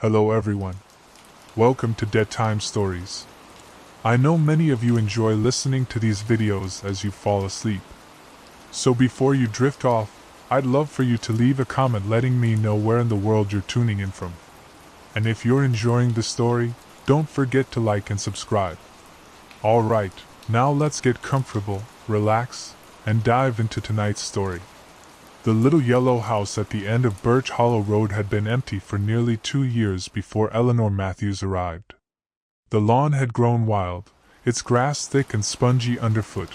Hello everyone. Welcome to Dead Time Stories. I know many of you enjoy listening to these videos as you fall asleep. So before you drift off, I'd love for you to leave a comment letting me know where in the world you're tuning in from. And if you're enjoying the story, don't forget to like and subscribe. Alright, now let's get comfortable, relax, and dive into tonight's story. The little yellow house at the end of Birch Hollow Road had been empty for nearly 2 years before Eleanor Matthews arrived. The lawn had grown wild, its grass thick and spongy underfoot,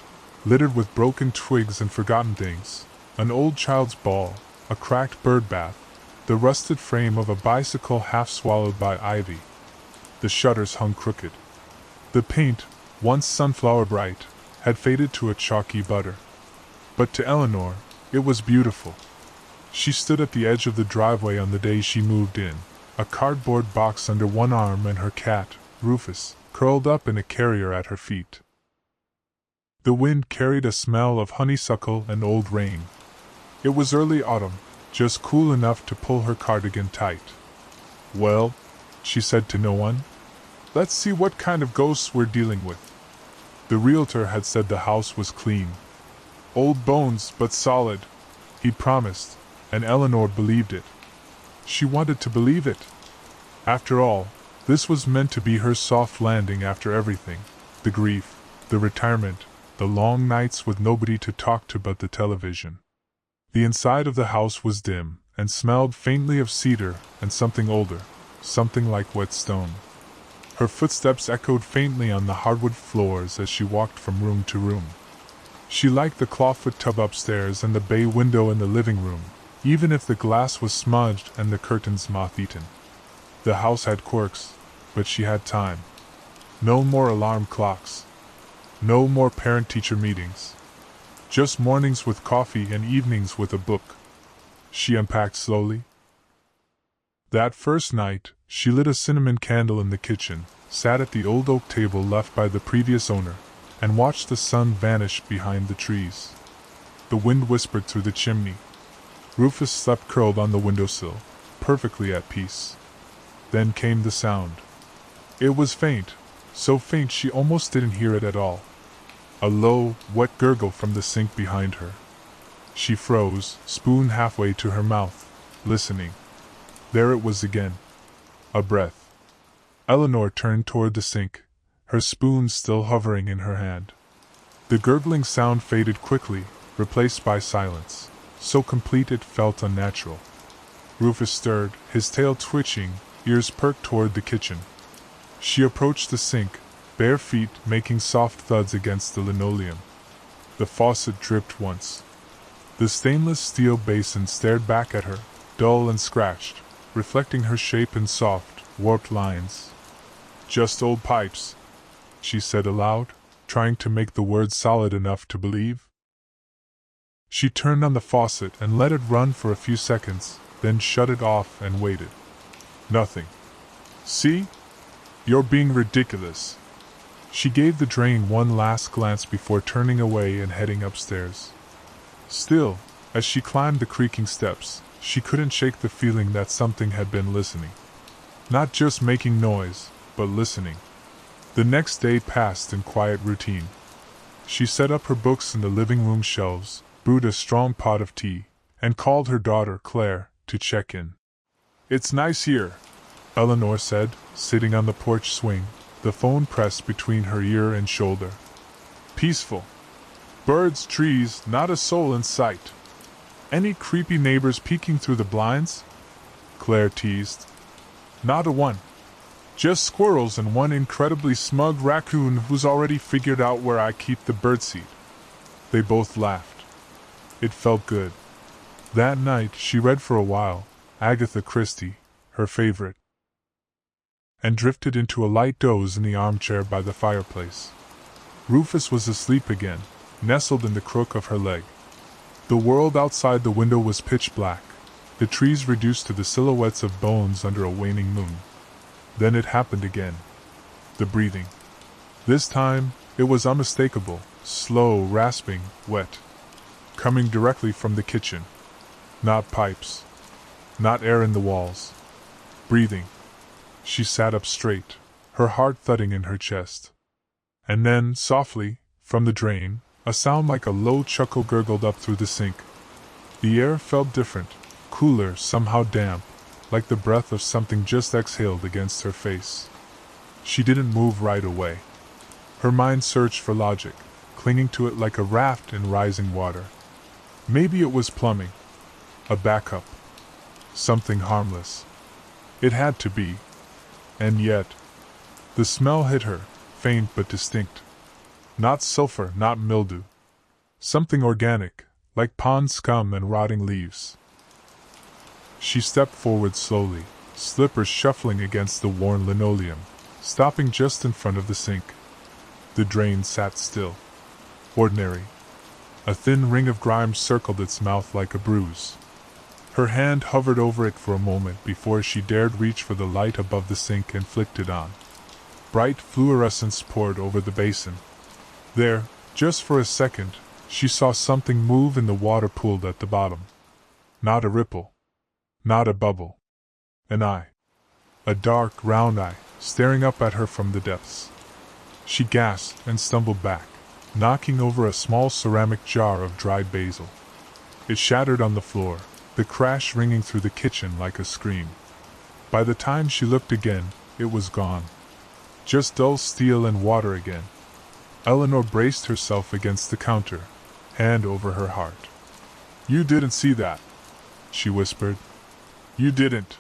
littered with broken twigs and forgotten things, an old child's ball, a cracked bird bath, the rusted frame of a bicycle half swallowed by ivy. The shutters hung crooked. The paint, once sunflower bright, had faded to a chalky butter. But to Eleanor, it was beautiful. She stood at the edge of the driveway on the day she moved in, a cardboard box under one arm and her cat, Rufus, curled up in a carrier at her feet. The wind carried a smell of honeysuckle and old rain. It was early autumn, just cool enough to pull her cardigan tight. "Well," she said to no one, "let's see what kind of ghosts we're dealing with." The realtor had said the house was clean. "Old bones, but solid," he promised, and Eleanor believed it. She wanted to believe it. After all, this was meant to be her soft landing after everything, the grief, the retirement, the long nights with nobody to talk to but the television. The inside of the house was dim, and smelled faintly of cedar and something older, something like wet stone. Her footsteps echoed faintly on the hardwood floors as she walked from room to room. She liked the clawfoot tub upstairs and the bay window in the living room, even if the glass was smudged and the curtains moth-eaten. The house had quirks, but she had time. No more alarm clocks. No more parent-teacher meetings. Just mornings with coffee and evenings with a book. She unpacked slowly. That first night, she lit a cinnamon candle in the kitchen, sat at the old oak table left by the previous owner, and watched the sun vanish behind the trees. The wind whispered through the chimney. Rufus slept curled on the windowsill, perfectly at peace. Then came the sound. It was faint, so faint she almost didn't hear it at all. A low, wet gurgle from the sink behind her. She froze, spoon halfway to her mouth, listening. There it was again. A breath. Eleanor turned toward the sink, her spoon still hovering in her hand. The gurgling sound faded quickly, replaced by silence, so complete it felt unnatural. Rufus stirred, his tail twitching, ears perked toward the kitchen. She approached the sink, bare feet making soft thuds against the linoleum. The faucet dripped once. The stainless steel basin stared back at her, dull and scratched, reflecting her shape in soft, warped lines. "Just old pipes," she said aloud, trying to make the words solid enough to believe. She turned on the faucet and let it run for a few seconds, then shut it off and waited. Nothing. "See? You're being ridiculous." She gave the drain one last glance before turning away and heading upstairs. Still, as she climbed the creaking steps, she couldn't shake the feeling that something had been listening. Not just making noise, but listening. The next day passed in quiet routine. She set up her books in the living room shelves, brewed a strong pot of tea, and called her daughter, Claire, to check in. "It's nice here," Eleanor said, sitting on the porch swing, the phone pressed between her ear and shoulder. "Peaceful. Birds, trees, not a soul in sight." "Any creepy neighbors peeking through the blinds?" Claire teased. "Not a one. Just squirrels and one incredibly smug raccoon who's already figured out where I keep the birdseed." They both laughed. It felt good. That night she read for a while, Agatha Christie, her favorite, and drifted into a light doze in the armchair by the fireplace. Rufus was asleep again, nestled in the crook of her leg. The world outside the window was pitch black, the trees reduced to the silhouettes of bones under a waning moon. Then it happened again. The breathing. This time, it was unmistakable, slow, rasping, wet. Coming directly from the kitchen. Not pipes. Not air in the walls. Breathing. She sat up straight, her heart thudding in her chest. And then, softly, from the drain, a sound like a low chuckle gurgled up through the sink. The air felt different, cooler, somehow damp, like the breath of something just exhaled against her face. She didn't move right away. Her mind searched for logic, clinging to it like a raft in rising water. Maybe it was plumbing. A backup. Something harmless. It had to be. And yet, the smell hit her, faint but distinct. Not sulfur, not mildew. Something organic, like pond scum and rotting leaves. She stepped forward slowly, slippers shuffling against the worn linoleum, stopping just in front of the sink. The drain sat still. Ordinary. A thin ring of grime circled its mouth like a bruise. Her hand hovered over it for a moment before she dared reach for the light above the sink and flicked it on. Bright fluorescence poured over the basin. There, just for a second, she saw something move in the water pooled at the bottom. Not a ripple. Not a bubble. An eye. A dark, round eye, staring up at her from the depths. She gasped and stumbled back, knocking over a small ceramic jar of dried basil. It shattered on the floor, the crash ringing through the kitchen like a scream. By the time she looked again, it was gone. Just dull steel and water again. Eleanor braced herself against the counter, hand over her heart. "You didn't see that," she whispered. "You didn't.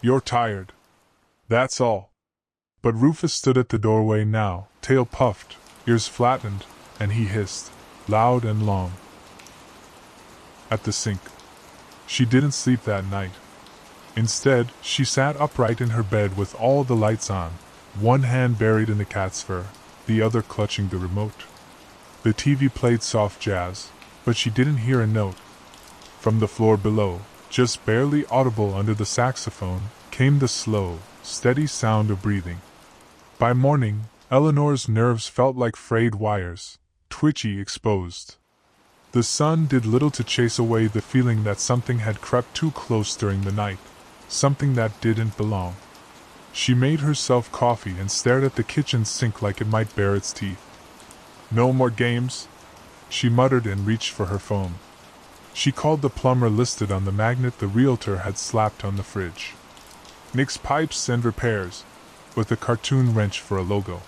You're tired. That's all." But Rufus stood at the doorway now, tail puffed, ears flattened, and he hissed, loud and long. At the sink. She didn't sleep that night. Instead, she sat upright in her bed with all the lights on, one hand buried in the cat's fur, the other clutching the remote. The TV played soft jazz, but she didn't hear a note. From the floor below, just barely audible under the saxophone, came the slow, steady sound of breathing. By morning, Eleanor's nerves felt like frayed wires, twitchy, exposed. The sun did little to chase away the feeling that something had crept too close during the night, something that didn't belong. She made herself coffee and stared at the kitchen sink like it might bare its teeth. "No more games," she muttered and reached for her phone. She called the plumber listed on the magnet the realtor had slapped on the fridge. "Nick's Pipes and Repairs," with a cartoon wrench for a logo.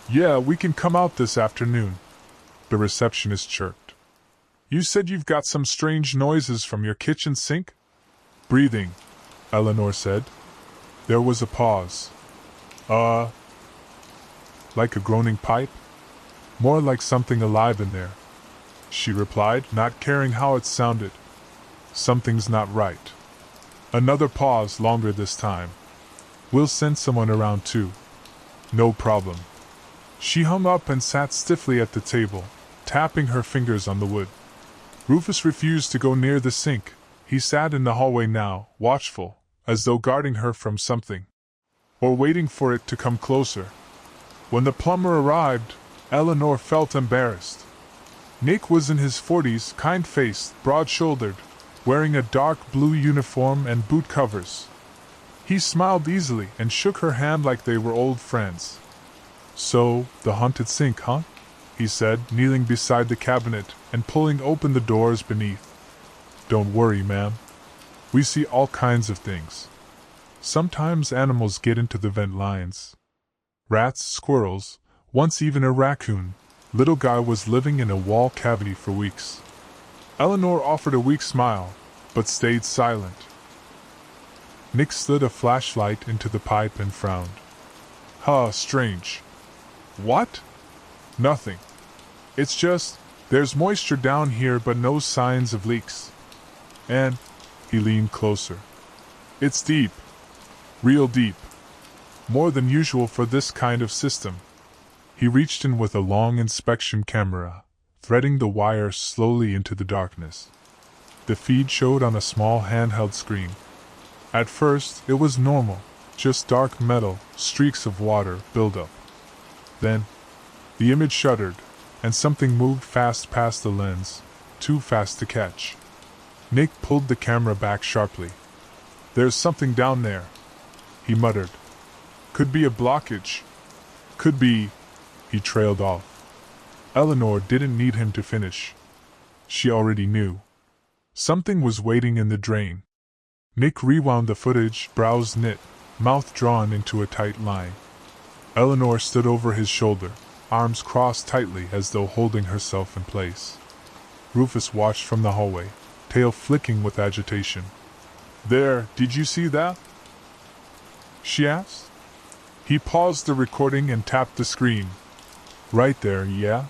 "Yeah, we can come out this afternoon," the receptionist chirped. "You said you've got some strange noises from your kitchen sink?" "Breathing," Eleanor said. There was a pause. Like a groaning pipe? More like something alive in there," she replied, not caring how it sounded. "Something's not right." Another pause, longer this time. "We'll send someone around too." "No problem." She hung up and sat stiffly at the table, tapping her fingers on the wood. Rufus refused to go near the sink. He sat in the hallway now, watchful, as though guarding her from something. Or waiting for it to come closer. When the plumber arrived, Eleanor felt embarrassed. Nick was in his 40s, kind-faced, broad-shouldered, wearing a dark blue uniform and boot covers. He smiled easily and shook her hand like they were old friends. "So, the haunted sink, huh?" he said, kneeling beside the cabinet and pulling open the doors beneath. "Don't worry, ma'am. We see all kinds of things. Sometimes animals get into the vent lines. Rats, squirrels, once even a raccoon. Little guy was living in a wall cavity for weeks." Eleanor offered a weak smile, but stayed silent. Nick slid a flashlight into the pipe and frowned. "Huh, strange." "What?" "Nothing. It's just, there's moisture down here but no signs of leaks. And," he leaned closer, "it's deep. Real deep. More than usual for this kind of system." He reached in with a long inspection camera, threading the wire slowly into the darkness. The feed showed on a small handheld screen. At first, it was normal, just dark metal, streaks of water, build-up. Then, the image shuddered, and something moved fast past the lens, too fast to catch. Nick pulled the camera back sharply. "There's something down there," he muttered, Could be a blockage. Could be. He trailed off. Eleanor didn't need him to finish. She already knew. Something was waiting in the drain. Nick rewound the footage, brows knit, mouth drawn into a tight line. Eleanor stood over his shoulder, arms crossed tightly as though holding herself in place. Rufus watched from the hallway, tail flicking with agitation. "There, did you see that?" she asked. He paused the recording and tapped the screen. "Right there, yeah?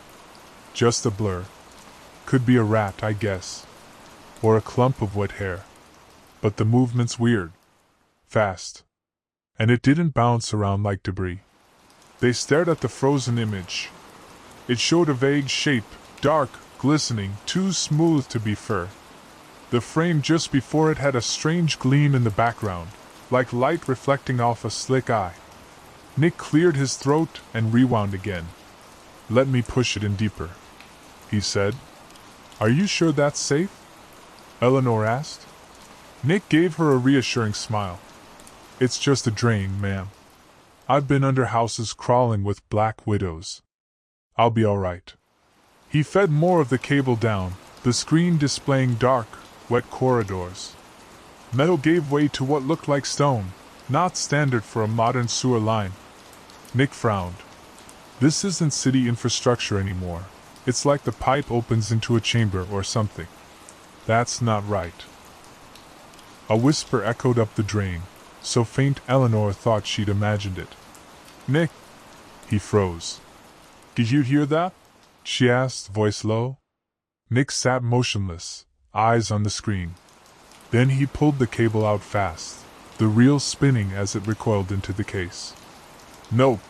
Just a blur. Could be a rat, I guess. Or a clump of wet hair. But the movement's weird. Fast. And it didn't bounce around like debris." They stared at the frozen image. It showed a vague shape, dark, glistening, too smooth to be fur. The frame just before it had a strange gleam in the background, like light reflecting off a slick eye. Nick cleared his throat and rewound again. "Let me push it in deeper," he said. "Are you sure that's safe?" Eleanor asked. Nick gave her a reassuring smile. "It's just a drain, ma'am. I've been under houses crawling with black widows. I'll be all right." He fed more of the cable down, the screen displaying dark, wet corridors. Metal gave way to what looked like stone, not standard for a modern sewer line. Nick frowned. This isn't city infrastructure anymore. It's like the pipe opens into a chamber or something. That's not right. A whisper echoed up the drain, so faint Eleanor thought she'd imagined it. "Nick!" He froze. "Did you hear that?" she asked, voice low. Nick sat motionless, eyes on the screen. Then he pulled the cable out fast, the reel spinning as it recoiled into the case. "Nope,"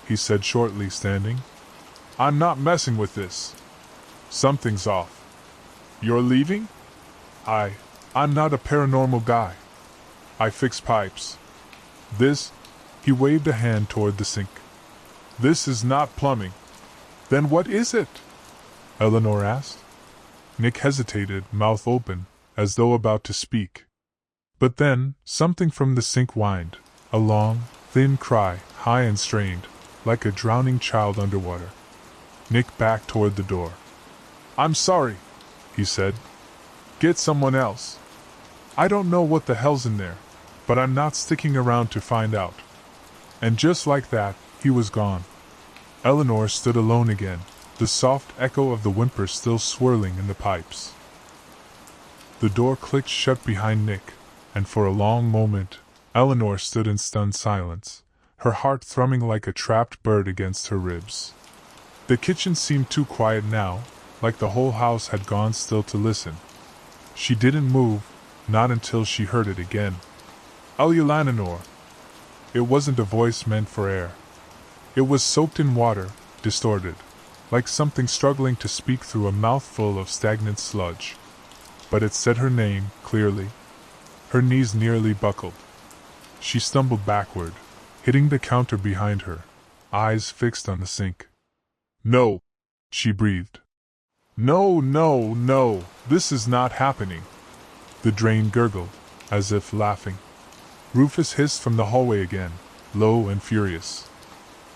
he said shortly, standing. "I'm not messing with this. Something's off." "You're leaving?" I'm not a paranormal guy. I fix pipes. This," he waved a hand toward the sink. "This is not plumbing." "Then what is it?" Eleanor asked. Nick hesitated, mouth open, as though about to speak. But then, something from the sink whined, a long, thin cry, high and strained, like a drowning child underwater. Nick backed toward the door. "I'm sorry," he said. "Get someone else. I don't know what the hell's in there, but I'm not sticking around to find out." And just like that, he was gone. Eleanor stood alone again, the soft echo of the whimper still swirling in the pipes. The door clicked shut behind Nick, and for a long moment, Eleanor stood in stunned silence, her heart thrumming like a trapped bird against her ribs. The kitchen seemed too quiet now, like the whole house had gone still to listen. She didn't move, not until she heard it again. "Eleanor." It wasn't a voice meant for air. It was soaked in water, distorted, like something struggling to speak through a mouthful of stagnant sludge. But it said her name, clearly. Her knees nearly buckled. She stumbled backward, hitting the counter behind her, eyes fixed on the sink. "No," she breathed. "No, no, no, this is not happening." The drain gurgled, as if laughing. Rufus hissed from the hallway again, low and furious.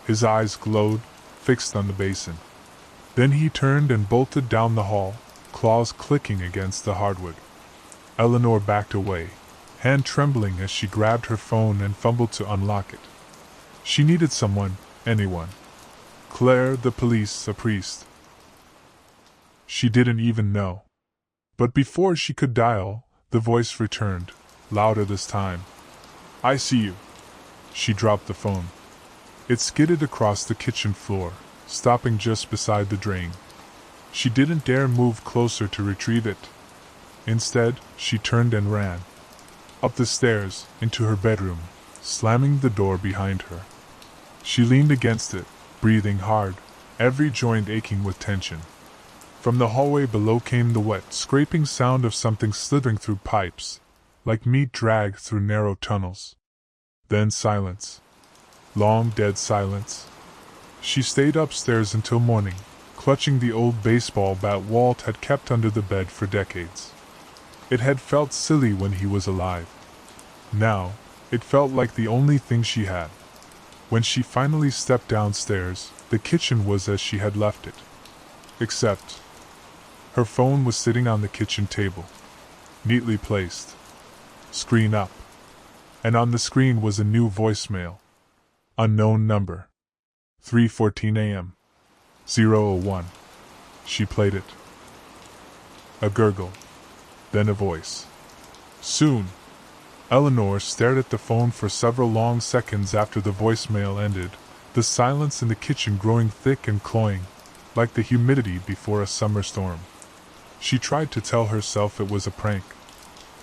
His eyes glowed, fixed on the basin. Then he turned and bolted down the hall, claws clicking against the hardwood. Eleanor backed away, hand trembling as she grabbed her phone and fumbled to unlock it. She needed someone, anyone. Claire, the police, a priest. She didn't even know. But before she could dial, the voice returned, louder this time. "I see you." She dropped the phone. It skidded across the kitchen floor, stopping just beside the drain. She didn't dare move closer to retrieve it. Instead, she turned and ran. Up the stairs, into her bedroom, slamming the door behind her. She leaned against it, breathing hard, every joint aching with tension. From the hallway below came the wet, scraping sound of something slithering through pipes, like meat dragged through narrow tunnels. Then silence. Long, dead silence. She stayed upstairs until morning, clutching the old baseball bat Walt had kept under the bed for decades. It had felt silly when he was alive. Now, it felt like the only thing she had. When she finally stepped downstairs, the kitchen was as she had left it. Except, her phone was sitting on the kitchen table, neatly placed, screen up, and on the screen was a new voicemail. Unknown number. 3:14 a.m. 001. She played it. A gurgle, then a voice. Soon. Eleanor stared at the phone for several long seconds after the voicemail ended, the silence in the kitchen growing thick and cloying, like the humidity before a summer storm. She tried to tell herself it was a prank,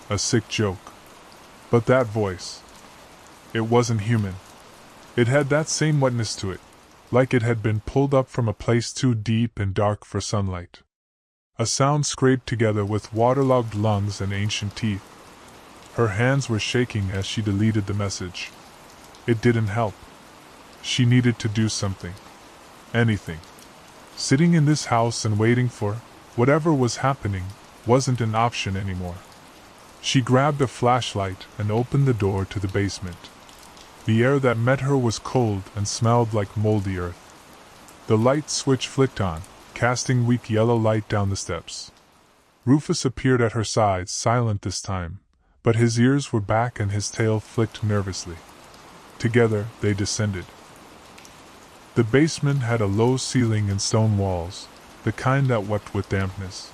a sick joke. But that voice, it wasn't human. It had that same wetness to it, like it had been pulled up from a place too deep and dark for sunlight. A sound scraped together with waterlogged lungs and ancient teeth. Her hands were shaking as she deleted the message. It didn't help. She needed to do something. Anything. Sitting in this house and waiting for whatever was happening wasn't an option anymore. She grabbed a flashlight and opened the door to the basement. The air that met her was cold and smelled like moldy earth. The light switch flicked on, casting weak yellow light down the steps. Rufus appeared at her side, silent this time, but his ears were back and his tail flicked nervously. Together, they descended. The basement had a low ceiling and stone walls, the kind that wept with dampness.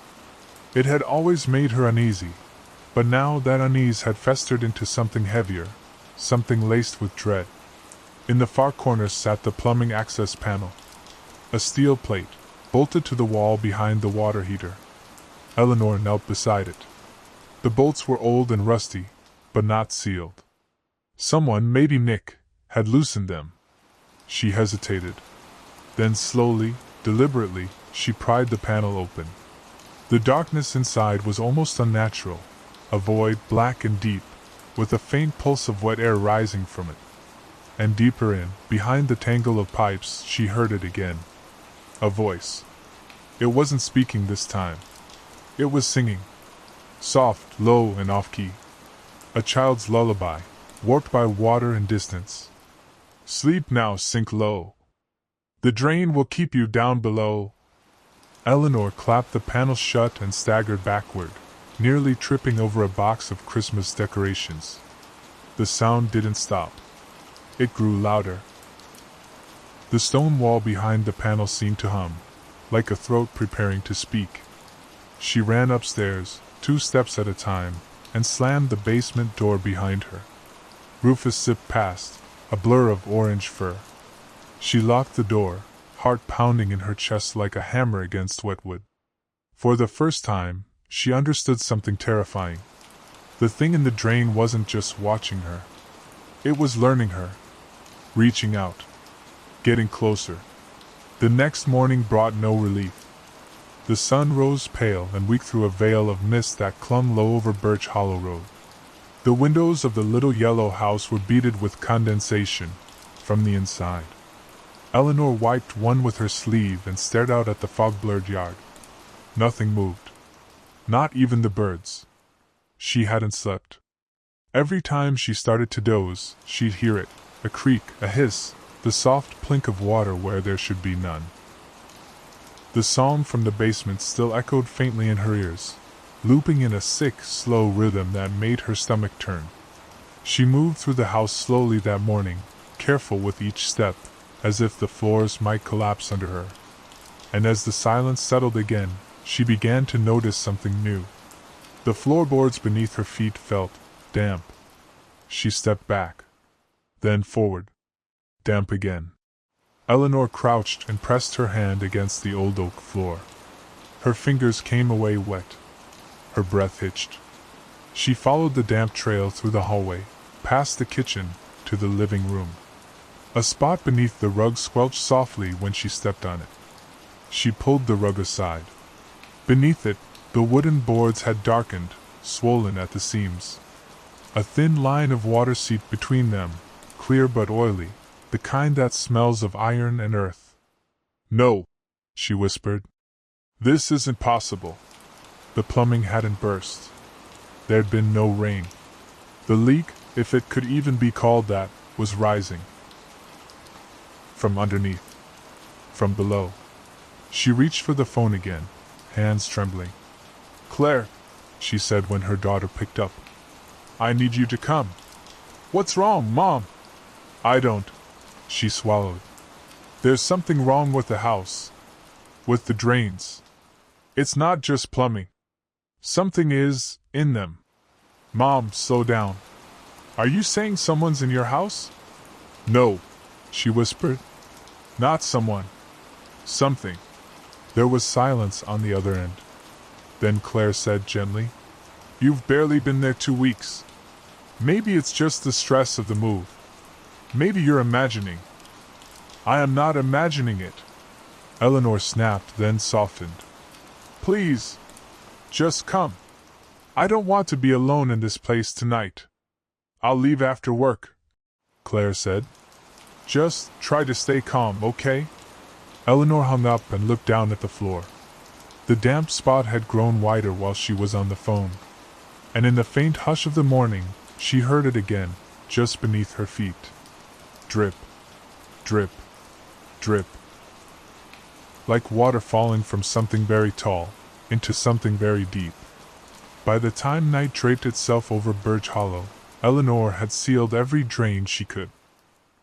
It had always made her uneasy, but now that unease had festered into something heavier, something laced with dread. In the far corner sat the plumbing access panel, a steel plate, bolted to the wall behind the water heater. Eleanor knelt beside it. The bolts were old and rusty, but not sealed. Someone, maybe Nick, had loosened them. She hesitated. Then slowly, deliberately, she pried the panel open. The darkness inside was almost unnatural, a void black and deep, with a faint pulse of wet air rising from it. And deeper in, behind the tangle of pipes, she heard it again. A voice. It wasn't speaking this time. It was singing. Soft, low, and off-key. A child's lullaby, warped by water and distance. Sleep now, sink low. The drain will keep you down below. Eleanor clapped the panel shut and staggered backward, nearly tripping over a box of Christmas decorations. The sound didn't stop. It grew louder. The stone wall behind the panel seemed to hum, like a throat preparing to speak. She ran upstairs, 2 steps at a time, and slammed the basement door behind her. Rufus zipped past, a blur of orange fur. She locked the door, heart pounding in her chest like a hammer against wet wood. For the first time, she understood something terrifying. The thing in the drain wasn't just watching her. It was learning her. Reaching out. Getting closer. The next morning brought no relief. The sun rose pale and weak through a veil of mist that clung low over Birch Hollow Road. The windows of the little yellow house were beaded with condensation from the inside. Eleanor wiped one with her sleeve and stared out at the fog-blurred yard. Nothing moved. Not even the birds. She hadn't slept. Every time she started to doze, she'd hear it, a creak, a hiss, the soft plink of water where there should be none. The psalm from the basement still echoed faintly in her ears, looping in a sick, slow rhythm that made her stomach turn. She moved through the house slowly that morning, careful with each step, as if the floors might collapse under her. And as the silence settled again, she began to notice something new. The floorboards beneath her feet felt damp. She stepped back. Then forward. Damp again. Eleanor crouched and pressed her hand against the old oak floor. Her fingers came away wet. Her breath hitched. She followed the damp trail through the hallway, past the kitchen, to the living room. A spot beneath the rug squelched softly when she stepped on it. She pulled the rug aside. Beneath it, the wooden boards had darkened, swollen at the seams. A thin line of water seeped between them, clear but oily, the kind that smells of iron and earth. "No," she whispered. "This isn't possible." The plumbing hadn't burst. There'd been no rain. The leak, if it could even be called that, was rising. From underneath. From below. She reached for the phone again, hands trembling. "Claire," she said when her daughter picked up. "I need you to come." "What's wrong, Mom?" "I don't." She swallowed. "There's something wrong with the house. With the drains. It's not just plumbing. Something is in them." "Mom, slow down. Are you saying someone's in your house?" "No," she whispered. "Not someone. Something." There was silence on the other end. Then Claire said gently, "You've barely been there 2 weeks. Maybe it's just the stress of the move. Maybe you're imagining." "I am not imagining it," Eleanor snapped, then softened. "Please, just come. I don't want to be alone in this place tonight." "I'll leave after work," Claire said. "Just try to stay calm, okay?" Eleanor hung up and looked down at the floor. The damp spot had grown wider while she was on the phone, and in the faint hush of the morning, she heard it again, just beneath her feet. Drip, drip, drip. Like water falling from something very tall into something very deep. By the time night draped itself over Birch Hollow, Eleanor had sealed every drain she could.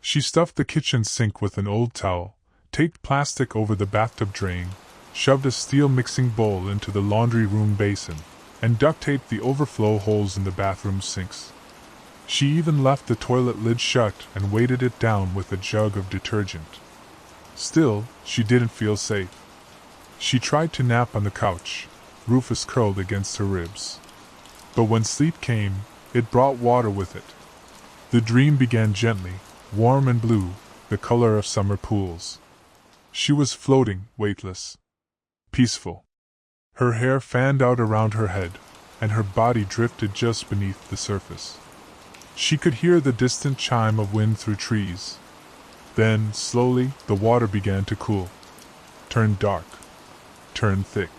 She stuffed the kitchen sink with an old towel, taped plastic over the bathtub drain, shoved a steel mixing bowl into the laundry room basin, and duct-taped the overflow holes in the bathroom sinks. She even left the toilet lid shut and weighted it down with a jug of detergent. Still, she didn't feel safe. She tried to nap on the couch, Rufus curled against her ribs. But when sleep came, it brought water with it. The dream began gently, warm and blue, the color of summer pools. She was floating, weightless. Peaceful. Her hair fanned out around her head, and her body drifted just beneath the surface. She could hear the distant chime of wind through trees. Then, slowly, the water began to cool. Turned dark. Turned thick.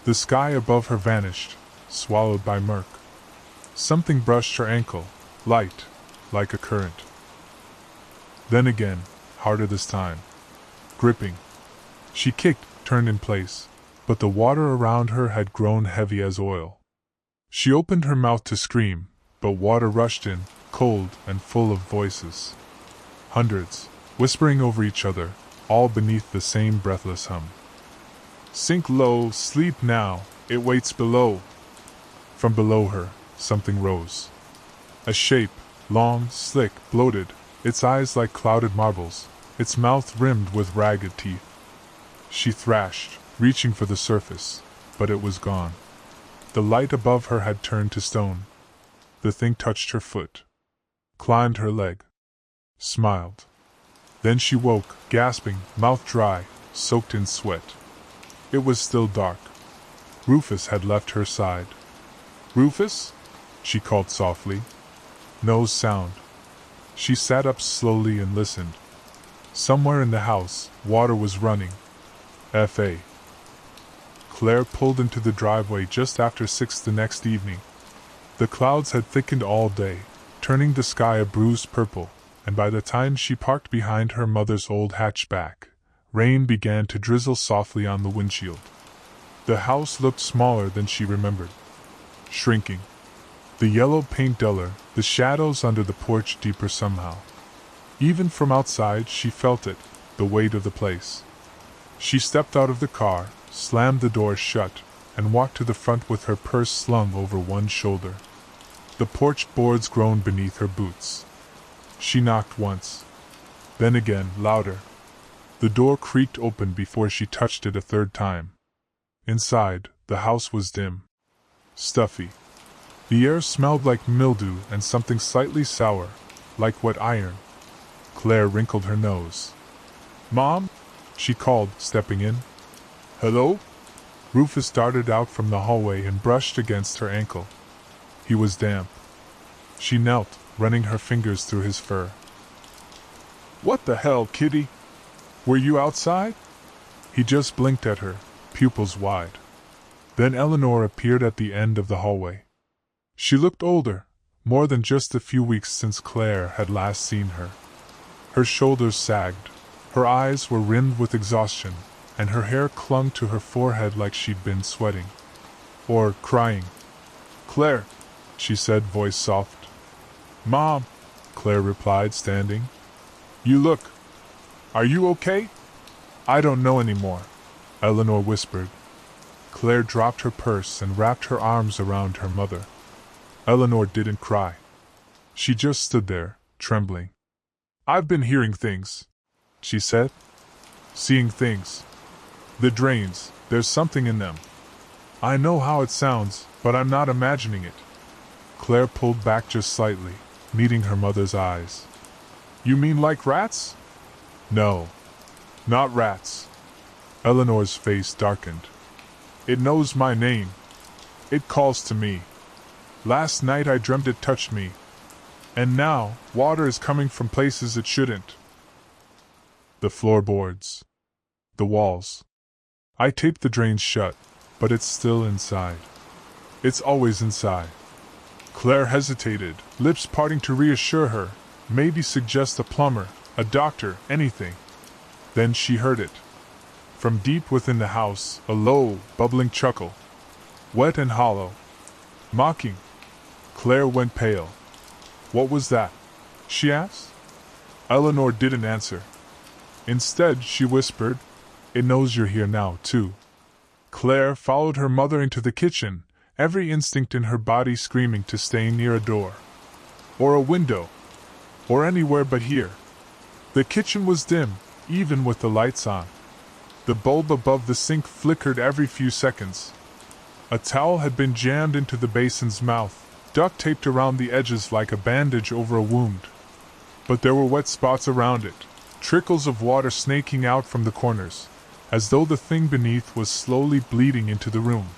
The sky above her vanished, swallowed by murk. Something brushed her ankle, light, like a current. Then again, harder this time. Gripping. She kicked, turned in place, but the water around her had grown heavy as oil. She opened her mouth to scream, but water rushed in, cold and full of voices. Hundreds, whispering over each other, all beneath the same breathless hum. "Sink low, sleep now, it waits below." From below her, something rose. A shape, long, slick, bloated, its eyes like clouded marbles, its mouth rimmed with ragged teeth. She thrashed, reaching for the surface, but it was gone. The light above her had turned to stone. The thing touched her foot, climbed her leg, smiled. Then she woke, gasping, mouth dry, soaked in sweat. It was still dark. Rufus had left her side. "Rufus?" she called softly. No sound. She sat up slowly and listened. Somewhere in the house, water was running. F.A. Claire pulled into the driveway just after 6 the next evening. The clouds had thickened all day, turning the sky a bruised purple, and by the time she parked behind her mother's old hatchback, rain began to drizzle softly on the windshield. The house looked smaller than she remembered. Shrinking. The yellow paint duller, the shadows under the porch deeper somehow. Even from outside she felt it, the weight of the place. She stepped out of the car, slammed the door shut, and walked to the front with her purse slung over one shoulder. The porch boards groaned beneath her boots. She knocked once. Then again, louder. The door creaked open before she touched it a third time. Inside, the house was dim. Stuffy. The air smelled like mildew and something slightly sour, like wet iron. Claire wrinkled her nose. "Mom?" she called, stepping in. "Hello?" Rufus darted out from the hallway and brushed against her ankle. He was damp. She knelt, running her fingers through his fur. "What the hell, kitty? Were you outside?" He just blinked at her, pupils wide. Then Eleanor appeared at the end of the hallway. She looked older, more than just a few weeks since Claire had last seen her. Her shoulders sagged, Her eyes were rimmed with exhaustion, and her hair clung to her forehead like she'd been sweating. Or crying. "Claire," she said, voice soft. "Mom," Claire replied, standing. "You look. Are you okay?" "I don't know anymore," Eleanor whispered. Claire dropped her purse and wrapped her arms around her mother. Eleanor didn't cry. She just stood there, trembling. "I've been hearing things," she said. "Seeing things. The drains, there's something in them. I know how it sounds, but I'm not imagining it." Claire pulled back just slightly, meeting her mother's eyes. "You mean like rats?" "No. Not rats." Eleanor's face darkened. "It knows my name. It calls to me. Last night I dreamt it touched me. And now, water is coming from places it shouldn't. The floorboards. The walls. I taped the drains shut, but it's still inside. It's always inside." Claire hesitated, lips parting to reassure her, maybe suggest a plumber, a doctor, anything. Then she heard it. From deep within the house, a low, bubbling chuckle. Wet and hollow. Mocking. Claire went pale. "What was that?" she asked. Eleanor didn't answer. Instead, she whispered, "It knows you're here now, too." Claire followed her mother into the kitchen, every instinct in her body screaming to stay near a door. Or a window. Or anywhere but here. The kitchen was dim, even with the lights on. The bulb above the sink flickered every few seconds. A towel had been jammed into the basin's mouth, duct taped around the edges like a bandage over a wound. But there were wet spots around it, trickles of water snaking out from the corners, as though the thing beneath was slowly bleeding into the room.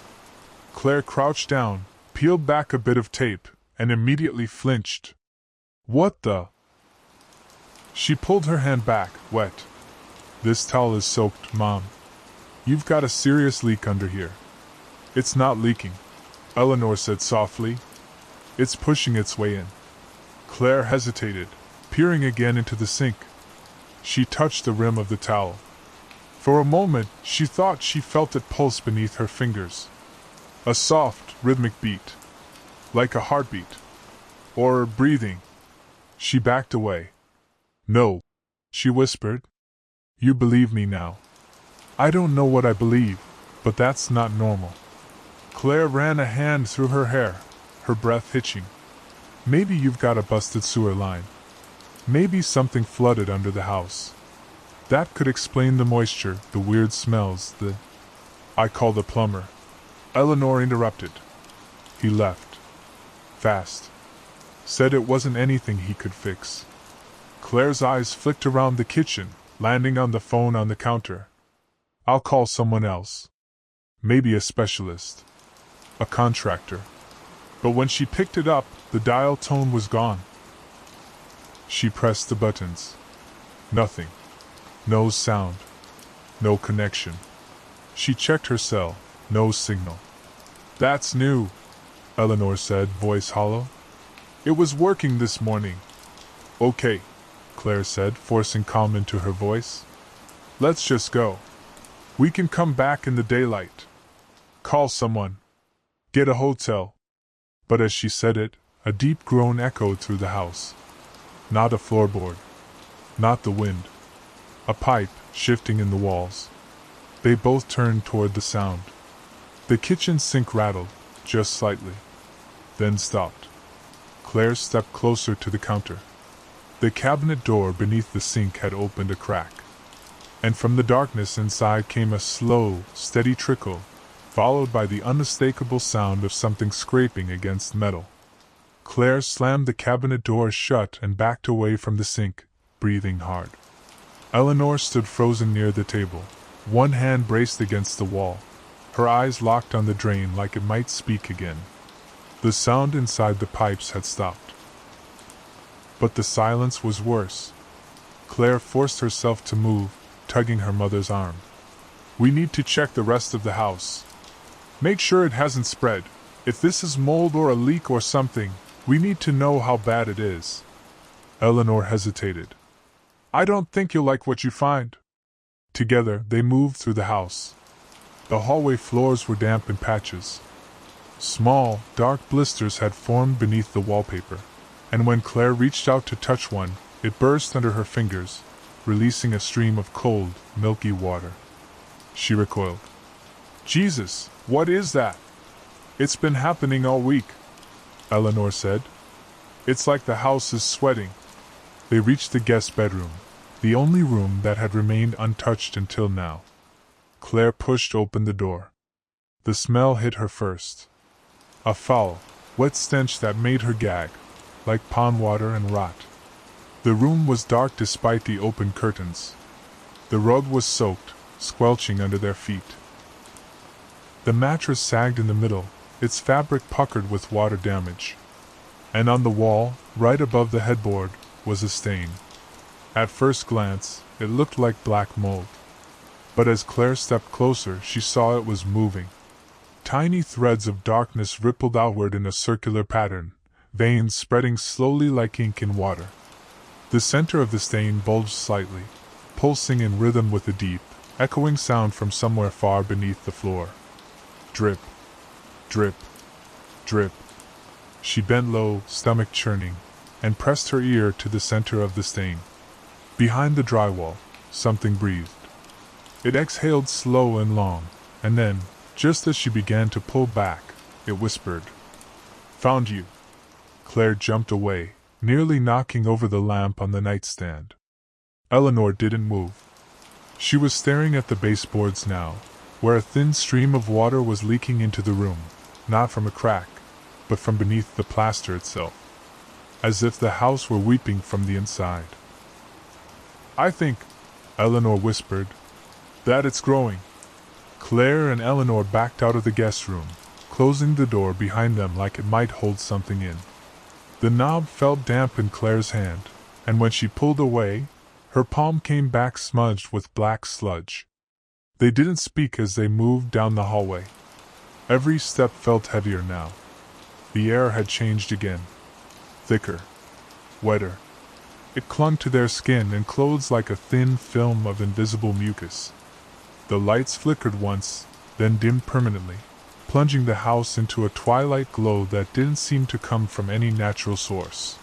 Claire crouched down, peeled back a bit of tape, and immediately flinched. "What the?" She pulled her hand back, wet. "This towel is soaked, Mom. You've got a serious leak under here." "It's not leaking," Eleanor said softly. "It's pushing its way in." Claire hesitated, peering again into the sink. She touched the rim of the towel. For a moment, she thought she felt it pulse beneath her fingers. A soft, rhythmic beat. Like a heartbeat. Or breathing. She backed away. "No," she whispered. "You believe me now." "I don't know what I believe, but that's not normal." Claire ran a hand through her hair, her breath hitching. "Maybe you've got a busted sewer line. Maybe something flooded under the house. That could explain the moisture, the weird smells, the—" "I called the plumber," Eleanor interrupted. "He left. Fast. Said it wasn't anything he could fix." Claire's eyes flicked around the kitchen, landing on the phone on the counter. "I'll call someone else. Maybe a specialist. A contractor." But when she picked it up, the dial tone was gone. She pressed the buttons. Nothing. No sound. No connection. She checked her cell. No signal. "That's new," Eleanor said, voice hollow. "It was working this morning." "Okay," Claire said, forcing calm into her voice. "Let's just go. We can come back in the daylight. Call someone. Get a hotel." But as she said it, a deep groan echoed through the house. Not a floorboard. Not the wind. A pipe, shifting in the walls. They both turned toward the sound. The kitchen sink rattled, just slightly. Then stopped. Claire stepped closer to the counter. The cabinet door beneath the sink had opened a crack. And from the darkness inside came a slow, steady trickle, followed by the unmistakable sound of something scraping against metal. Claire slammed the cabinet door shut and backed away from the sink, breathing hard. Eleanor stood frozen near the table, one hand braced against the wall, her eyes locked on the drain like it might speak again. The sound inside the pipes had stopped. But the silence was worse. Claire forced herself to move, tugging her mother's arm. "We need to check the rest of the house. Make sure it hasn't spread. If this is mold or a leak or something, we need to know how bad it is." Eleanor hesitated. I don't think you'll like what you find. Together, they moved through the house. The hallway floors were damp in patches. Small, dark blisters had formed beneath the wallpaper, and when Claire reached out to touch one, it burst under her fingers, releasing a stream of cold, milky water. She recoiled. Jesus, what is that? It's been happening all week, Eleanor said. It's like the house is sweating. They reached the guest bedroom, the only room that had remained untouched until now. Claire pushed open the door. The smell hit her first. A foul, wet stench that made her gag, like pond water and rot. The room was dark despite the open curtains. The rug was soaked, squelching under their feet. The mattress sagged in the middle, its fabric puckered with water damage. And on the wall, right above the headboard, was a stain. At first glance, it looked like black mold. But as Claire stepped closer, she saw it was moving. Tiny threads of darkness rippled outward in a circular pattern, veins spreading slowly like ink in water. The center of the stain bulged slightly, pulsing in rhythm with a deep, echoing sound from somewhere far beneath the floor. Drip, drip, drip. She bent low, stomach churning, and pressed her ear to the center of the stain. Behind the drywall, something breathed. It exhaled slow and long, and then, just as she began to pull back, it whispered, "Found you." Claire jumped away, nearly knocking over the lamp on the nightstand. Eleanor didn't move. She was staring at the baseboards now, where a thin stream of water was leaking into the room, not from a crack, but from beneath the plaster itself, as if the house were weeping from the inside. "I think," Eleanor whispered, "that it's growing." Claire and Eleanor backed out of the guest room, closing the door behind them like it might hold something in. The knob felt damp in Claire's hand, and when she pulled away, her palm came back smudged with black sludge. They didn't speak as they moved down the hallway. Every step felt heavier now. The air had changed again. Thicker. Wetter. It clung to their skin and clothes like a thin film of invisible mucus. The lights flickered once, then dimmed permanently, plunging the house into a twilight glow that didn't seem to come from any natural source.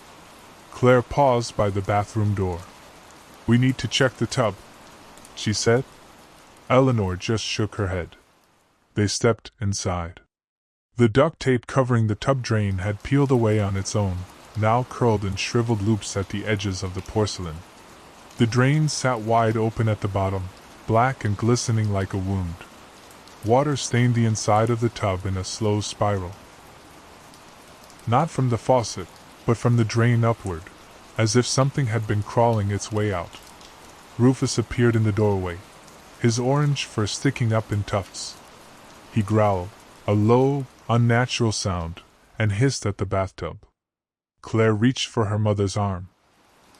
Claire paused by the bathroom door. "We need to check the tub," she said. Eleanor just shook her head. They stepped inside. The duct tape covering the tub drain had peeled away on its own, now curled in shriveled loops at the edges of the porcelain. The drain sat wide open at the bottom, black and glistening like a wound. Water stained the inside of the tub in a slow spiral. Not from the faucet, but from the drain upward, as if something had been crawling its way out. Rufus appeared in the doorway, his orange fur sticking up in tufts. He growled, a low, unnatural sound, and hissed at the bathtub. Claire reached for her mother's arm.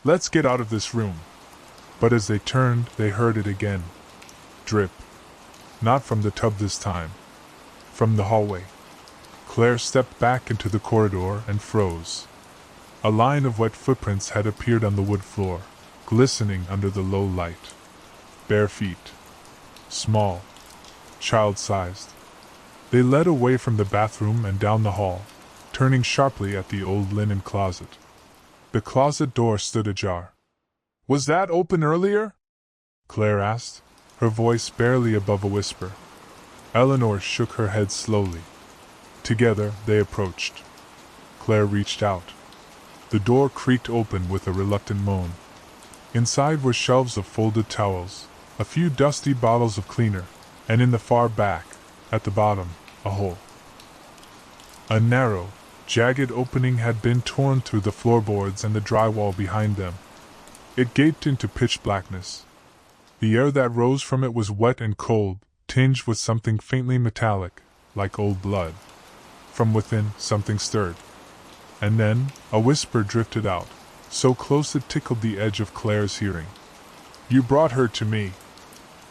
"Let's get out of this room." But as they turned, they heard it again. Drip. Not from the tub this time. From the hallway. Claire stepped back into the corridor and froze. A line of wet footprints had appeared on the wood floor, glistening under the low light. Bare feet. Small. Child-sized. They led away from the bathroom and down the hall, turning sharply at the old linen closet. The closet door stood ajar. "Was that open earlier?" Claire asked, her voice barely above a whisper. Eleanor shook her head slowly. Together, they approached. Claire reached out. The door creaked open with a reluctant moan. Inside were shelves of folded towels, a few dusty bottles of cleaner, and in the far back, at the bottom, a hole. A narrow, jagged opening had been torn through the floorboards and the drywall behind them. It gaped into pitch blackness. The air that rose from it was wet and cold, tinged with something faintly metallic, like old blood. From within, something stirred. And then, a whisper drifted out, so close it tickled the edge of Claire's hearing. "You brought her to me."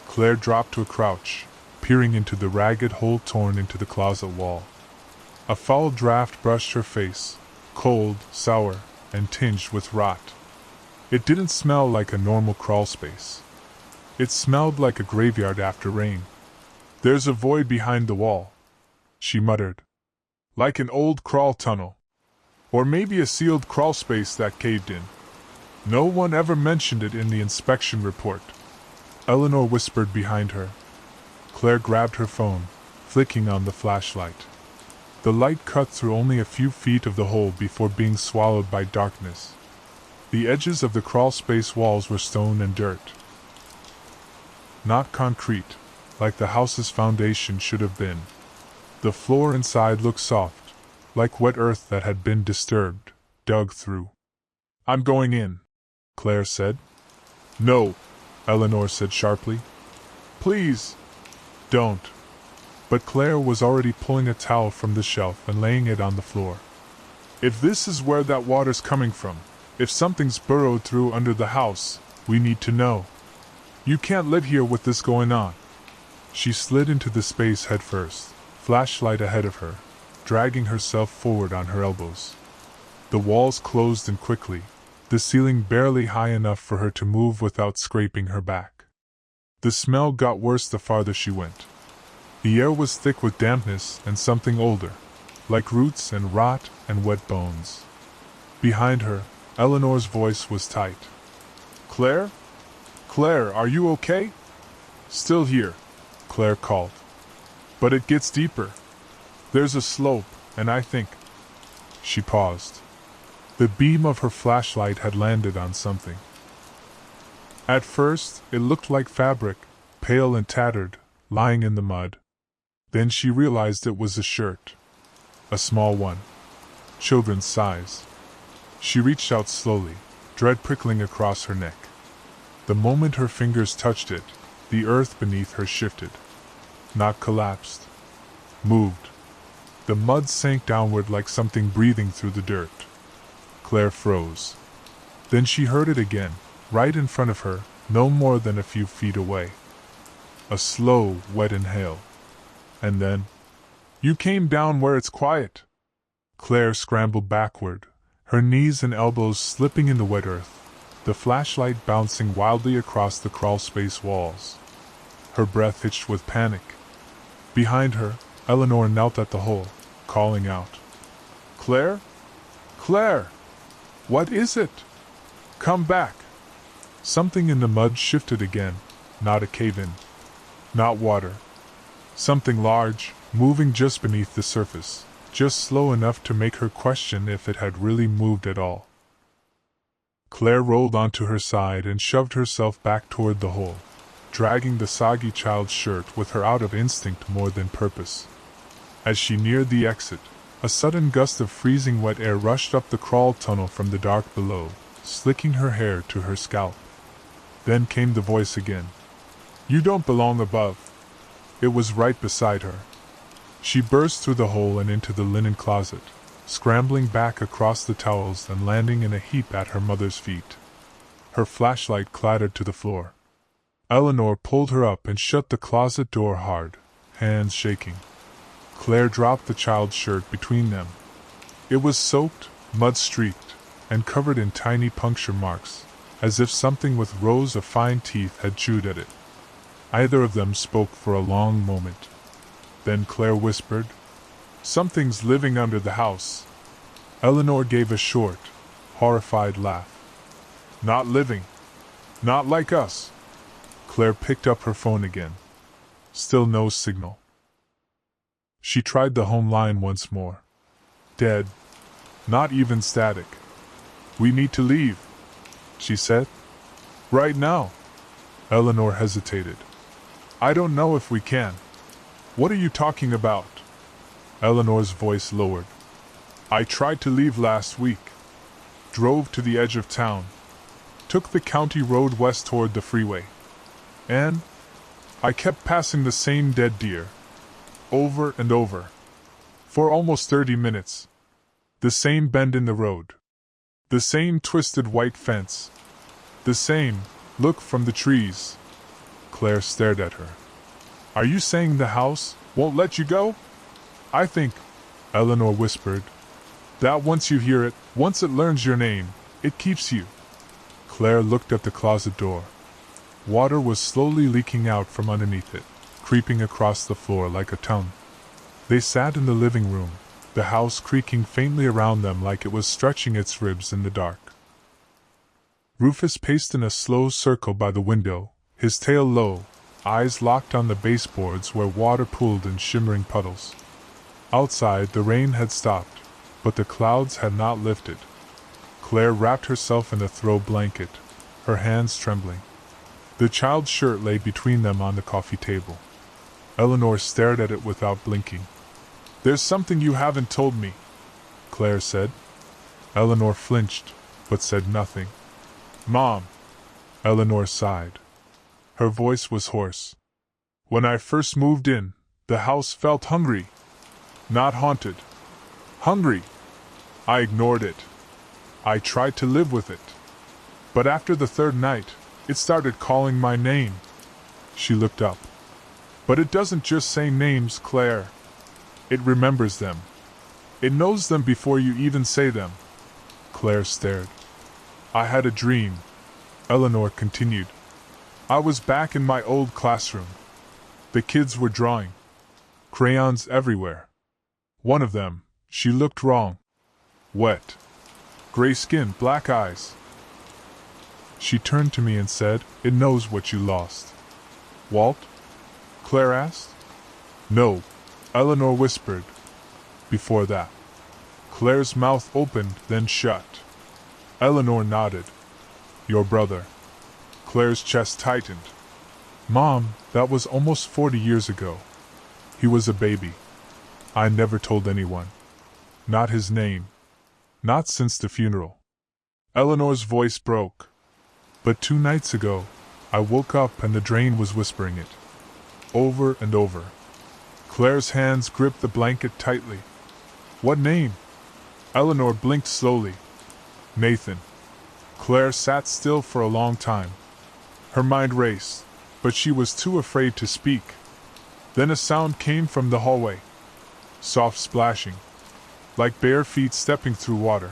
Claire dropped to a crouch, peering into the ragged hole torn into the closet wall. A foul draft brushed her face, cold, sour, and tinged with rot. It didn't smell like a normal crawl space. It smelled like a graveyard after rain. "There's a void behind the wall," she muttered. "Like an old crawl tunnel. Or maybe a sealed crawl space that caved in. No one ever mentioned it in the inspection report." Eleanor whispered behind her. Claire grabbed her phone, flicking on the flashlight. The light cut through only a few feet of the hole before being swallowed by darkness. The edges of the crawl space walls were stone and dirt. Not concrete, like the house's foundation should have been. The floor inside looked soft, like wet earth that had been disturbed, dug through. "I'm going in," Claire said. "No," Eleanor said sharply. "Please, don't." But Claire was already pulling a towel from the shelf and laying it on the floor. "If this is where that water's coming from, if something's burrowed through under the house, we need to know. You can't live here with this going on." She slid into the space head first, flashlight ahead of her, dragging herself forward on her elbows. The walls closed in quickly, the ceiling barely high enough for her to move without scraping her back. The smell got worse the farther she went. The air was thick with dampness and something older, like roots and rot and wet bones. Behind her, Eleanor's voice was tight. "Claire? Claire, are you okay?" "Still here," Claire called. "But it gets deeper. There's a slope, and I think—" She paused. The beam of her flashlight had landed on something. At first, it looked like fabric, pale and tattered, lying in the mud. Then she realized it was a shirt. A small one. Children's size. She reached out slowly, dread prickling across her neck. The moment her fingers touched it, the earth beneath her shifted. Not collapsed. Moved. The mud sank downward like something breathing through the dirt. Claire froze. Then she heard it again, right in front of her, no more than a few feet away. A slow, wet inhale. And then, "You came down where it's quiet." Claire scrambled backward, her knees and elbows slipping in the wet earth, the flashlight bouncing wildly across the crawlspace walls. Her breath hitched with panic. Behind her, Eleanor knelt at the hole, calling out. "Claire? Claire! What is it? Come back!" Something in the mud shifted again, not a cave-in. Not water. Something large, moving just beneath the surface, just slow enough to make her question if it had really moved at all. Claire rolled onto her side and shoved herself back toward the hole, dragging the soggy child's shirt with her out of instinct more than purpose. As she neared the exit, a sudden gust of freezing wet air rushed up the crawl tunnel from the dark below, slicking her hair to her scalp. Then came the voice again. "You don't belong above." It was right beside her. She burst through the hole and into the linen closet, scrambling back across the towels and landing in a heap at her mother's feet. Her flashlight clattered to the floor. Eleanor pulled her up and shut the closet door hard, hands shaking. Claire dropped the child's shirt between them. It was soaked, mud-streaked, and covered in tiny puncture marks, as if something with rows of fine teeth had chewed at it. Either of them spoke for a long moment. Then Claire whispered, "Something's living under the house." Eleanor gave a short, horrified laugh. "Not living. Not like us." Claire picked up her phone again. Still no signal. She tried the home line once more. Dead. Not even static. "We need to leave," she said. "Right now." Eleanor hesitated. "I don't know if we can." "What are you talking about?" Eleanor's voice lowered. "I tried to leave last week. Drove to the edge of town. Took the county road west toward the freeway. And I kept passing the same dead deer. Over and over. For almost 30 minutes. The same bend in the road. The same twisted white fence. The same look from the trees." Claire stared at her. "Are you saying the house won't let you go?" "I think," Eleanor whispered, "that once you hear it, once it learns your name, it keeps you." Claire looked at the closet door. Water was slowly leaking out from underneath it, creeping across the floor like a tongue. They sat in the living room, the house creaking faintly around them like it was stretching its ribs in the dark. Rufus paced in a slow circle by the window, his tail low, eyes locked on the baseboards where water pooled in shimmering puddles. Outside, the rain had stopped, but the clouds had not lifted. Claire wrapped herself in a throw blanket, her hands trembling. The child's shirt lay between them on the coffee table. Eleanor stared at it without blinking. "There's something you haven't told me," Claire said. Eleanor flinched, but said nothing. "Mom," Eleanor sighed. Her voice was hoarse. "When I first moved in, the house felt hungry. Not haunted. Hungry. I ignored it. I tried to live with it. But after the third night, it started calling my name." She looked up. "But it doesn't just say names, Claire. It remembers them. It knows them before you even say them." Claire stared. "I had a dream," Eleanor continued. "I was back in my old classroom. The kids were drawing. Crayons everywhere. One of them, she looked wrong. Wet. Gray skin, black eyes. She turned to me and said, 'It knows what you lost.'" "Walt?" Claire asked. "No," Eleanor whispered. "Before that." Claire's mouth opened, then shut. Eleanor nodded. "Your brother." Claire's chest tightened. "Mom, that was almost 40 years ago. He was a baby. I never told anyone. Not his name. Not since the funeral." Eleanor's voice broke. "But 2 nights ago, I woke up and the drain was whispering it. Over and over." Claire's hands gripped the blanket tightly. "What name?" Eleanor blinked slowly. "Nathan." Claire sat still for a long time. Her mind raced, but she was too afraid to speak. Then a sound came from the hallway. Soft splashing. Like bare feet stepping through water.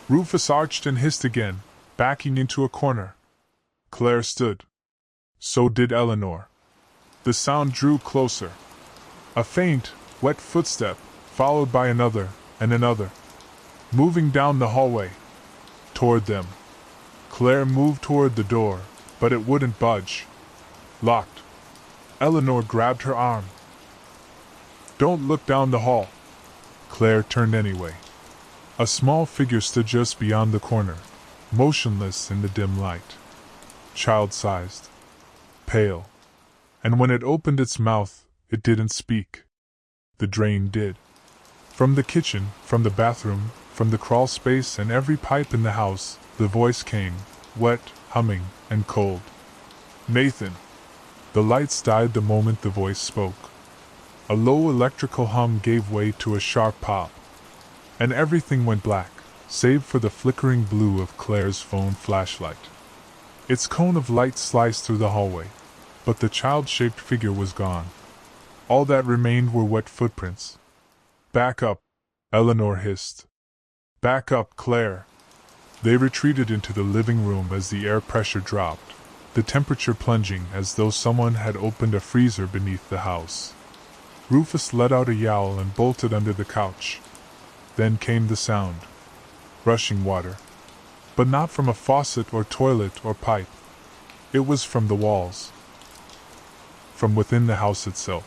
Rufus arched and hissed again, backing into a corner. Claire stood. So did Eleanor. The sound drew closer. A faint, wet footstep, followed by another, and another. Moving down the hallway. Toward them. Claire moved toward the door, but it wouldn't budge. Locked. Eleanor grabbed her arm. "Don't look down the hall." Claire turned anyway. A small figure stood just beyond the corner, motionless in the dim light. Child-sized. Pale. And when it opened its mouth, it didn't speak. The drain did. From the kitchen, from the bathroom, from the crawl space and every pipe in the house, the voice came, wet, humming, and cold. "Nathan." The lights died the moment the voice spoke. A low electrical hum gave way to a sharp pop. And everything went black, save for the flickering blue of Claire's phone flashlight. Its cone of light sliced through the hallway, but the child-shaped figure was gone. All that remained were wet footprints. "Back up," Eleanor hissed. "Back up, Claire." They retreated into the living room as the air pressure dropped, the temperature plunging as though someone had opened a freezer beneath the house. Rufus let out a yowl and bolted under the couch. Then came the sound. Rushing water. But not from a faucet or toilet or pipe. It was from the walls. From within the house itself.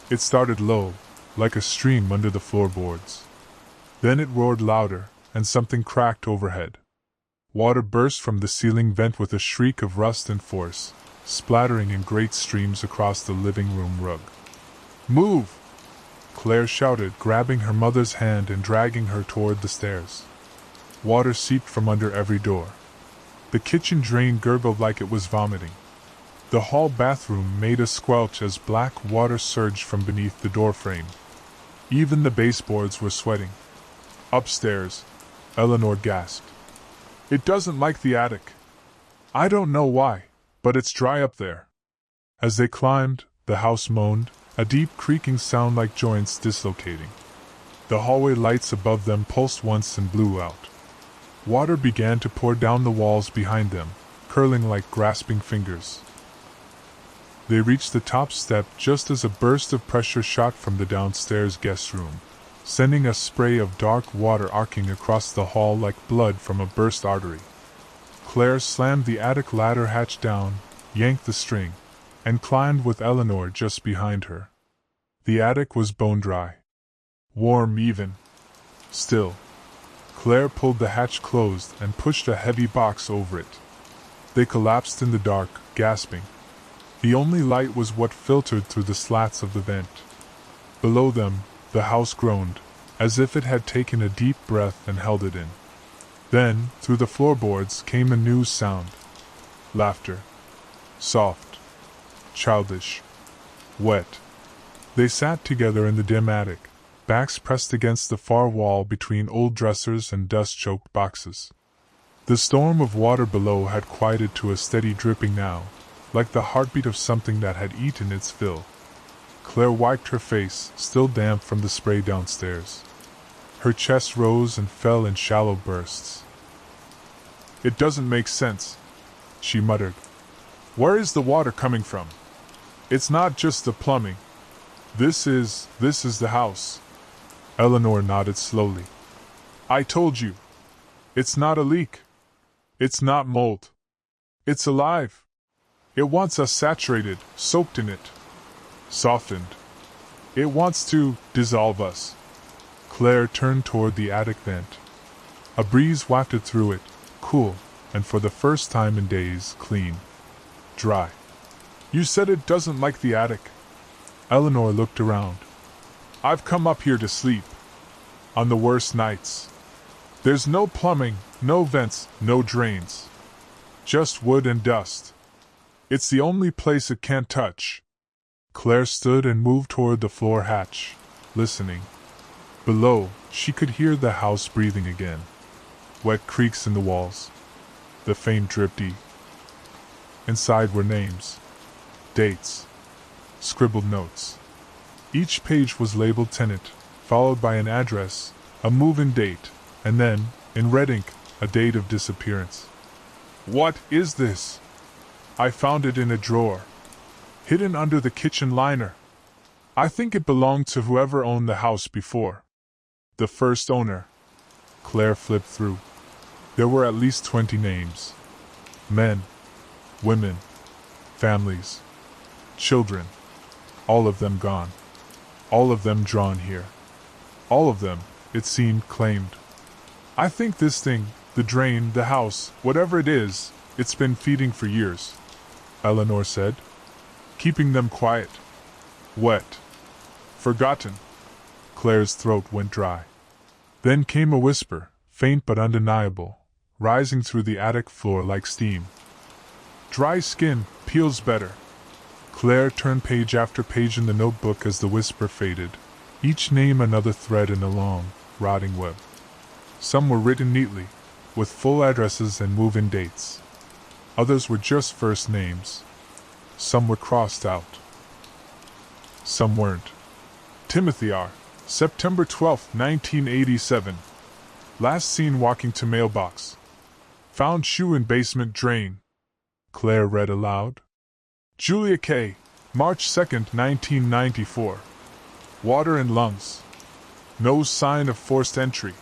It started low, like a stream under the floorboards. Then it roared louder, and something cracked overhead. Water burst from the ceiling vent with a shriek of rust and force, splattering in great streams across the living room rug. "Move!" Claire shouted, grabbing her mother's hand and dragging her toward the stairs. Water seeped from under every door. The kitchen drain gurgled like it was vomiting. The hall bathroom made a squelch as black water surged from beneath the doorframe. Even the baseboards were sweating. "Upstairs," Eleanor gasped. "It doesn't like the attic. I don't know why, but it's dry up there." As they climbed, the house moaned, a deep creaking sound like joints dislocating. The hallway lights above them pulsed once and blew out. Water began to pour down the walls behind them, curling like grasping fingers. They reached the top step just as a burst of pressure shot from the downstairs guest room, sending a spray of dark water arcing across the hall like blood from a burst artery. Claire slammed the attic ladder hatch down, yanked the string, and climbed with Eleanor just behind her. The attic was bone dry. Warm even. Still. Claire pulled the hatch closed and pushed a heavy box over it. They collapsed in the dark, gasping. The only light was what filtered through the slats of the vent. Below them, the house groaned, as if it had taken a deep breath and held it in. Then, through the floorboards came a new sound. Laughter. Soft. Childish. Wet. They sat together in the dim attic, backs pressed against the far wall between old dressers and dust-choked boxes. The storm of water below had quieted to a steady dripping now, like the heartbeat of something that had eaten its fill. Claire wiped her face, still damp from the spray downstairs. Her chest rose and fell in shallow bursts. "It doesn't make sense," she muttered. "Where is the water coming from? It's not just the plumbing. This is the house." Eleanor nodded slowly. "I told you. It's not a leak. It's not mold. It's alive. It wants us saturated, soaked in it. Softened. It wants to dissolve us." Claire turned toward the attic vent. A breeze wafted through it, cool, and for the first time in days, clean. Dry. "You said it doesn't like the attic." Eleanor looked around. "I've come up here to sleep. On the worst nights. There's no plumbing, no vents, no drains. Just wood and dust. It's the only place it can't touch." Claire stood and moved toward the floor hatch, listening. Below, she could hear the house breathing again. Wet creaks in the walls. The faint drip deep. Inside were names. Dates. Scribbled notes. Each page was labeled tenant, followed by an address, a move-in date, and then, in red ink, a date of disappearance. "What is this?" "I found it in a drawer. Hidden under the kitchen liner. I think it belonged to whoever owned the house before. The first owner." Claire flipped through. There were at least 20 names. Men. Women. Families. Children. All of them gone. All of them drawn here. All of them, it seemed, claimed. "I think this thing, the drain, the house, whatever it is, it's been feeding for years," Eleanor said. "Keeping them quiet. Wet. Forgotten." Claire's throat went dry. Then came a whisper, faint but undeniable, rising through the attic floor like steam. "Dry skin, peels better." Claire turned page after page in the notebook as the whisper faded, each name another thread in a long, rotting web. Some were written neatly, with full addresses and move-in dates. Others were just first names. Some were crossed out. Some weren't. Timothy R., September 12, 1987. Last seen walking to mailbox. Found shoe in basement drain. Claire read aloud. Julia K., March 2, 1994. Water in lungs. No sign of forced entry.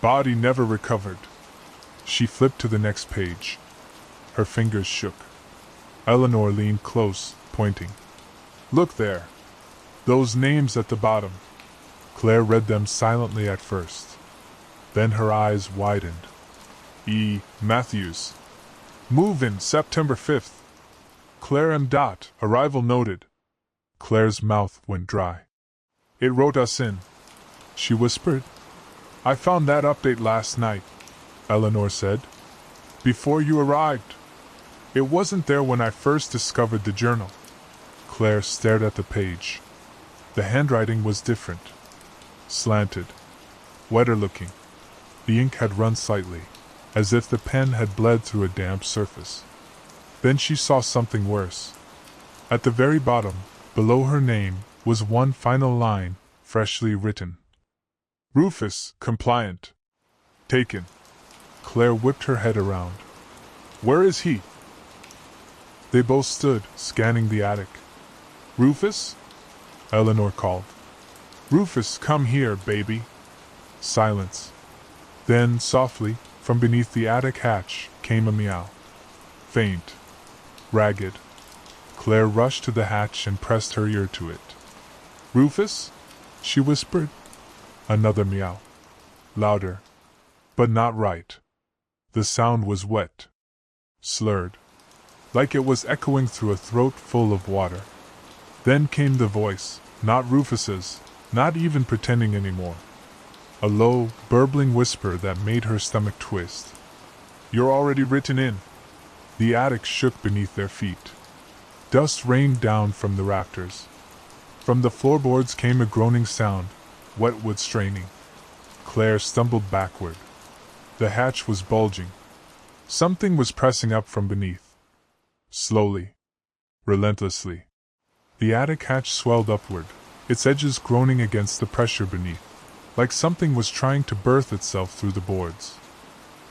Body never recovered. She flipped to the next page. Her fingers shook. Eleanor leaned close, pointing. "Look there. Those names at the bottom." Claire read them silently at first. Then her eyes widened. E. Matthews. Move-in September 5th. Claire M. Arrival noted. Claire's mouth went dry. "It wrote us in," she whispered. "I found that update last night," Eleanor said. "Before you arrived. It wasn't there when I first discovered the journal." Claire stared at the page. The handwriting was different. Slanted. Wetter looking. The ink had run slightly, as if the pen had bled through a damp surface. Then she saw something worse. At the very bottom, below her name, was one final line, freshly written. "Rufus, compliant. Taken." Claire whipped her head around. Where is he? They both stood, scanning the attic. Rufus? Eleanor called. Rufus, come here, baby. Silence. Then, softly, from beneath the attic hatch, came a meow. Faint. Ragged. Claire rushed to the hatch and pressed her ear to it. Rufus? She whispered. Another meow. Louder. But not right. The sound was wet. Slurred. Like it was echoing through a throat full of water. Then came the voice, not Rufus's, not even pretending anymore. A low, burbling whisper that made her stomach twist. You're already written in. The attic shook beneath their feet. Dust rained down from the rafters. From the floorboards came a groaning sound, wet wood straining. Claire stumbled backward. The hatch was bulging. Something was pressing up from beneath. Slowly. Relentlessly. The attic hatch swelled upward, its edges groaning against the pressure beneath, like something was trying to birth itself through the boards.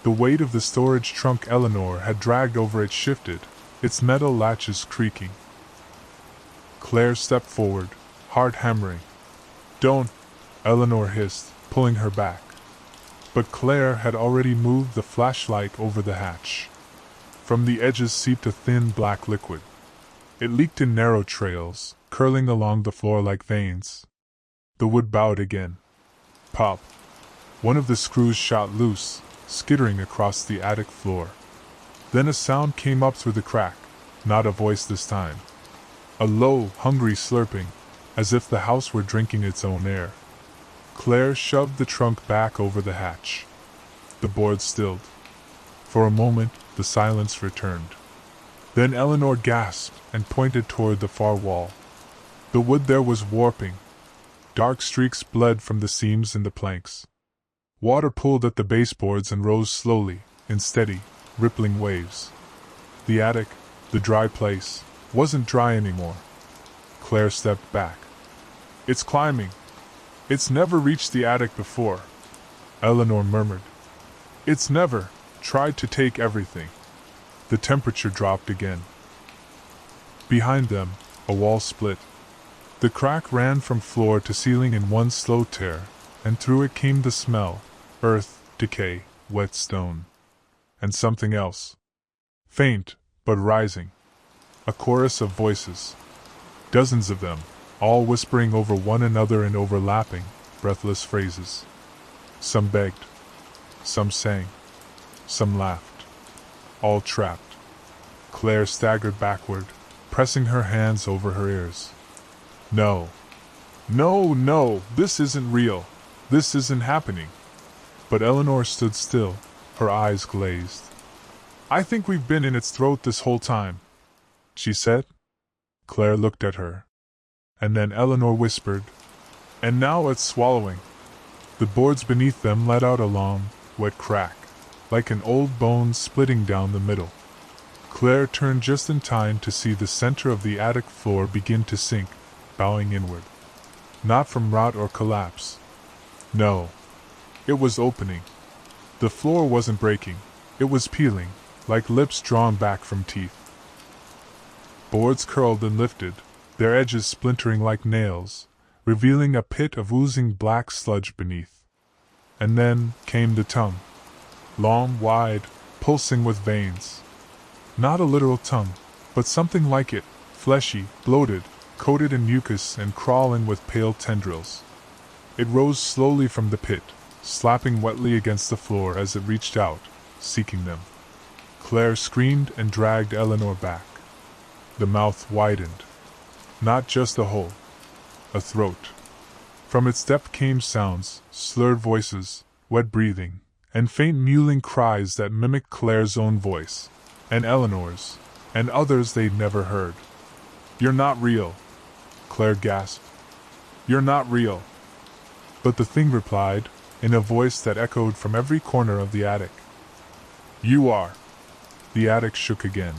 The weight of the storage trunk Eleanor had dragged over it shifted, its metal latches creaking. Claire stepped forward, heart hammering. Don't, Eleanor hissed, pulling her back. But Claire had already moved the flashlight over the hatch. From the edges seeped a thin black liquid. It leaked in narrow trails, curling along the floor like veins. The wood bowed again. Pop. One of the screws shot loose, skittering across the attic floor. Then a sound came up through the crack, not a voice this time. A low, hungry slurping, as if the house were drinking its own air. Claire shoved the trunk back over the hatch. The boards stilled. For a moment, the silence returned. Then Eleanor gasped and pointed toward the far wall. The wood there was warping. Dark streaks bled from the seams in the planks. Water pooled at the baseboards and rose slowly, in steady, rippling waves. The attic, the dry place, wasn't dry anymore. Claire stepped back. It's climbing. It's never reached the attic before, Eleanor murmured. It's never tried to take everything. The temperature dropped again. Behind them, a wall split. The crack ran from floor to ceiling in one slow tear, and through it came the smell, earth, decay, wet stone. And something else. Faint, but rising. A chorus of voices. Dozens of them, all whispering over one another in overlapping, breathless phrases. Some begged. Some sang. Some laughed. All trapped. Claire staggered backward, pressing her hands over her ears. No. No, no, this isn't real. This isn't happening. But Eleanor stood still, her eyes glazed. I think we've been in its throat this whole time, she said. Claire looked at her. And then Eleanor whispered, and now it's swallowing. The boards beneath them let out a long, wet crack, like an old bone splitting down the middle. Claire turned just in time to see the center of the attic floor begin to sink, bowing inward. Not from rot or collapse. No. It was opening. The floor wasn't breaking. It was peeling, like lips drawn back from teeth. Boards curled and lifted, their edges splintering like nails, revealing a pit of oozing black sludge beneath. And then came the tongue. Long, wide, pulsing with veins. Not a literal tongue, but something like it, fleshy, bloated, coated in mucus and crawling with pale tendrils. It rose slowly from the pit, slapping wetly against the floor as it reached out, seeking them. Claire screamed and dragged Eleanor back. The mouth widened. Not just a hole. A throat. From its depth came sounds, slurred voices, wet breathing, and faint mewling cries that mimicked Claire's own voice, and Eleanor's, and others they'd never heard. You're not real, Claire gasped. You're not real. But the thing replied, in a voice that echoed from every corner of the attic. You are. The attic shook again.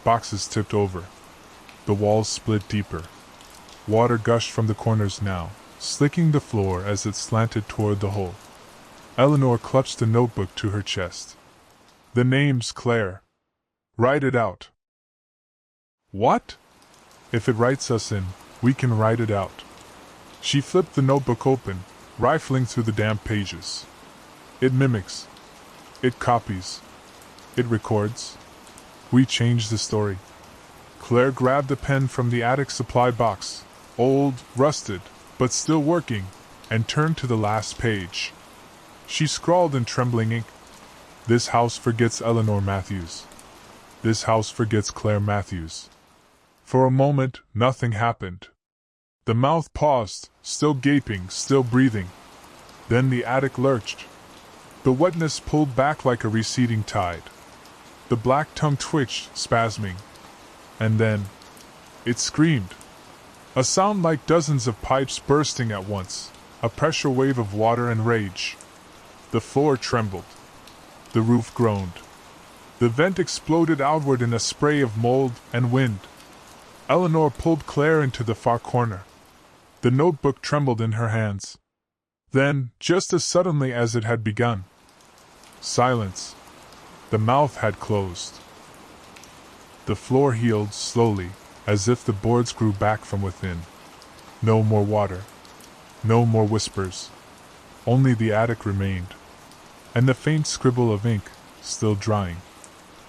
Boxes tipped over. The walls split deeper. Water gushed from the corners now, slicking the floor as it slanted toward the hole. Eleanor clutched the notebook to her chest. The name's Claire. Write it out. What? If it writes us in, we can write it out. She flipped the notebook open, rifling through the damp pages. It mimics. It copies. It records. We change the story. Claire grabbed a pen from the attic supply box, old, rusted, but still working, and turned to the last page. She scrawled in trembling ink, "This house forgets Eleanor Matthews. This house forgets Claire Matthews." For a moment, nothing happened. The mouth paused, still gaping, still breathing. Then the attic lurched. The wetness pulled back like a receding tide. The black tongue twitched, spasming. And then, it screamed. A sound like dozens of pipes bursting at once, a pressure wave of water and rage. The floor trembled. The roof groaned. The vent exploded outward in a spray of mold and wind. Eleanor pulled Claire into the far corner. The notebook trembled in her hands. Then, just as suddenly as it had begun, silence. The mouth had closed. The floor healed slowly, as if the boards grew back from within. No more water. No more whispers. Only the attic remained. And the faint scribble of ink, still drying.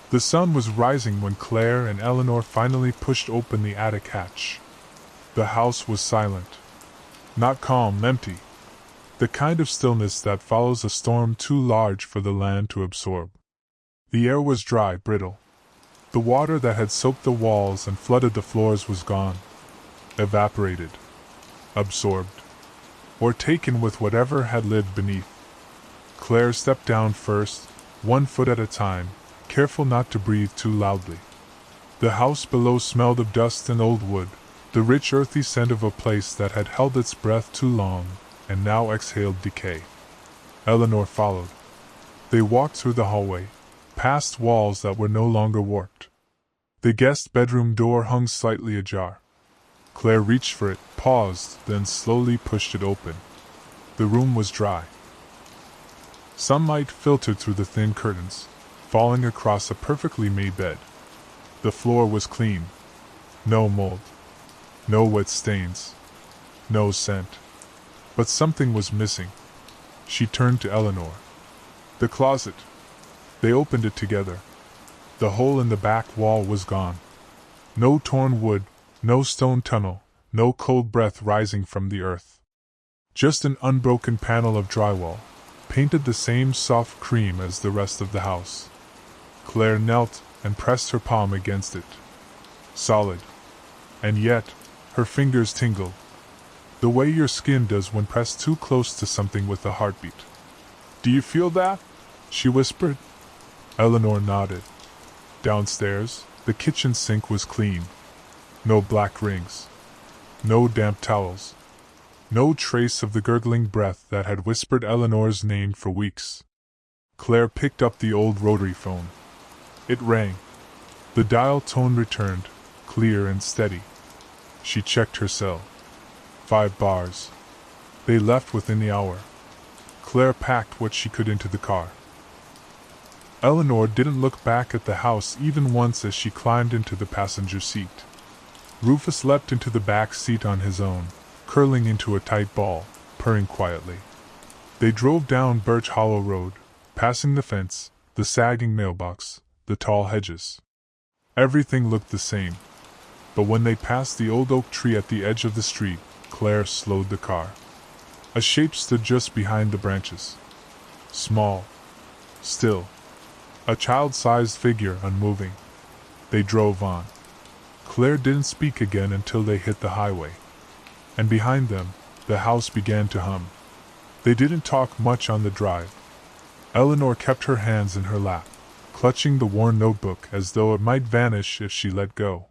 The sun was rising when Claire and Eleanor finally pushed open the attic hatch. The house was silent. Not calm, empty. The kind of stillness that follows a storm too large for the land to absorb. The air was dry, brittle. The water that had soaked the walls and flooded the floors was gone. Evaporated. Absorbed. Or taken with whatever had lived beneath. Claire stepped down first, 1 foot at a time, careful not to breathe too loudly. The house below smelled of dust and old wood, the rich earthy scent of a place that had held its breath too long, and now exhaled decay. Eleanor followed. They walked through the hallway, past walls that were no longer warped. The guest bedroom door hung slightly ajar. Claire reached for it, paused, then slowly pushed it open. The room was dry. Sunlight filtered through the thin curtains, falling across a perfectly made bed. The floor was clean. No mold. No wet stains. No scent. But something was missing. She turned to Eleanor. The closet. They opened it together. The hole in the back wall was gone. No torn wood, no stone tunnel, no cold breath rising from the earth. Just an unbroken panel of drywall, painted the same soft cream as the rest of the house. Claire knelt and pressed her palm against it. Solid. And yet, her fingers tingled. The way your skin does when pressed too close to something with a heartbeat. "Do you feel that?" she whispered. Eleanor nodded. Downstairs, the kitchen sink was clean. No black rings. No damp towels. No trace of the gurgling breath that had whispered Eleanor's name for weeks. Claire picked up the old rotary phone. It rang. The dial tone returned, clear and steady. She checked her cell. 5 bars. They left within the hour. Claire packed what she could into the car. Eleanor didn't look back at the house even once as she climbed into the passenger seat. Rufus leapt into the back seat on his own, curling into a tight ball, purring quietly. They drove down Birch Hollow Road, passing the fence, the sagging mailbox, the tall hedges. Everything looked the same. But when they passed the old oak tree at the edge of the street, Claire slowed the car. A shape stood just behind the branches. Small. Still. A child-sized figure, unmoving. They drove on. Claire didn't speak again until they hit the highway. And behind them, the house began to hum. They didn't talk much on the drive. Eleanor kept her hands in her lap, clutching the worn notebook as though it might vanish if she let go.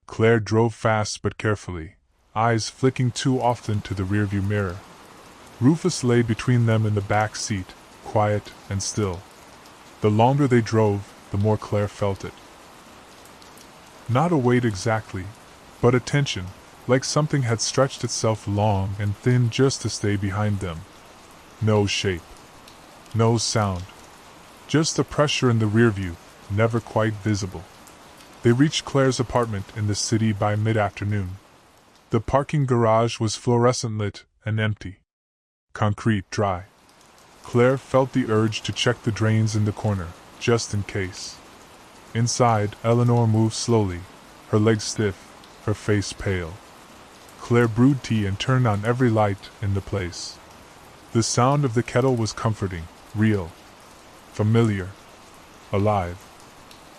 Claire drove fast but carefully, eyes flicking too often to the rearview mirror. Rufus lay between them in the back seat, quiet and still. The longer they drove, the more Claire felt it. Not a weight exactly, but a tension, like something had stretched itself long and thin just to stay behind them. No shape. No sound. Just the pressure in the rear view, never quite visible. They reached Claire's apartment in the city by mid-afternoon. The parking garage was fluorescent lit and empty. Concrete dry. Claire felt the urge to check the drains in the corner, just in case. Inside, Eleanor moved slowly, her legs stiff, her face pale. Claire brewed tea and turned on every light in the place. The sound of the kettle was comforting, real, familiar, alive.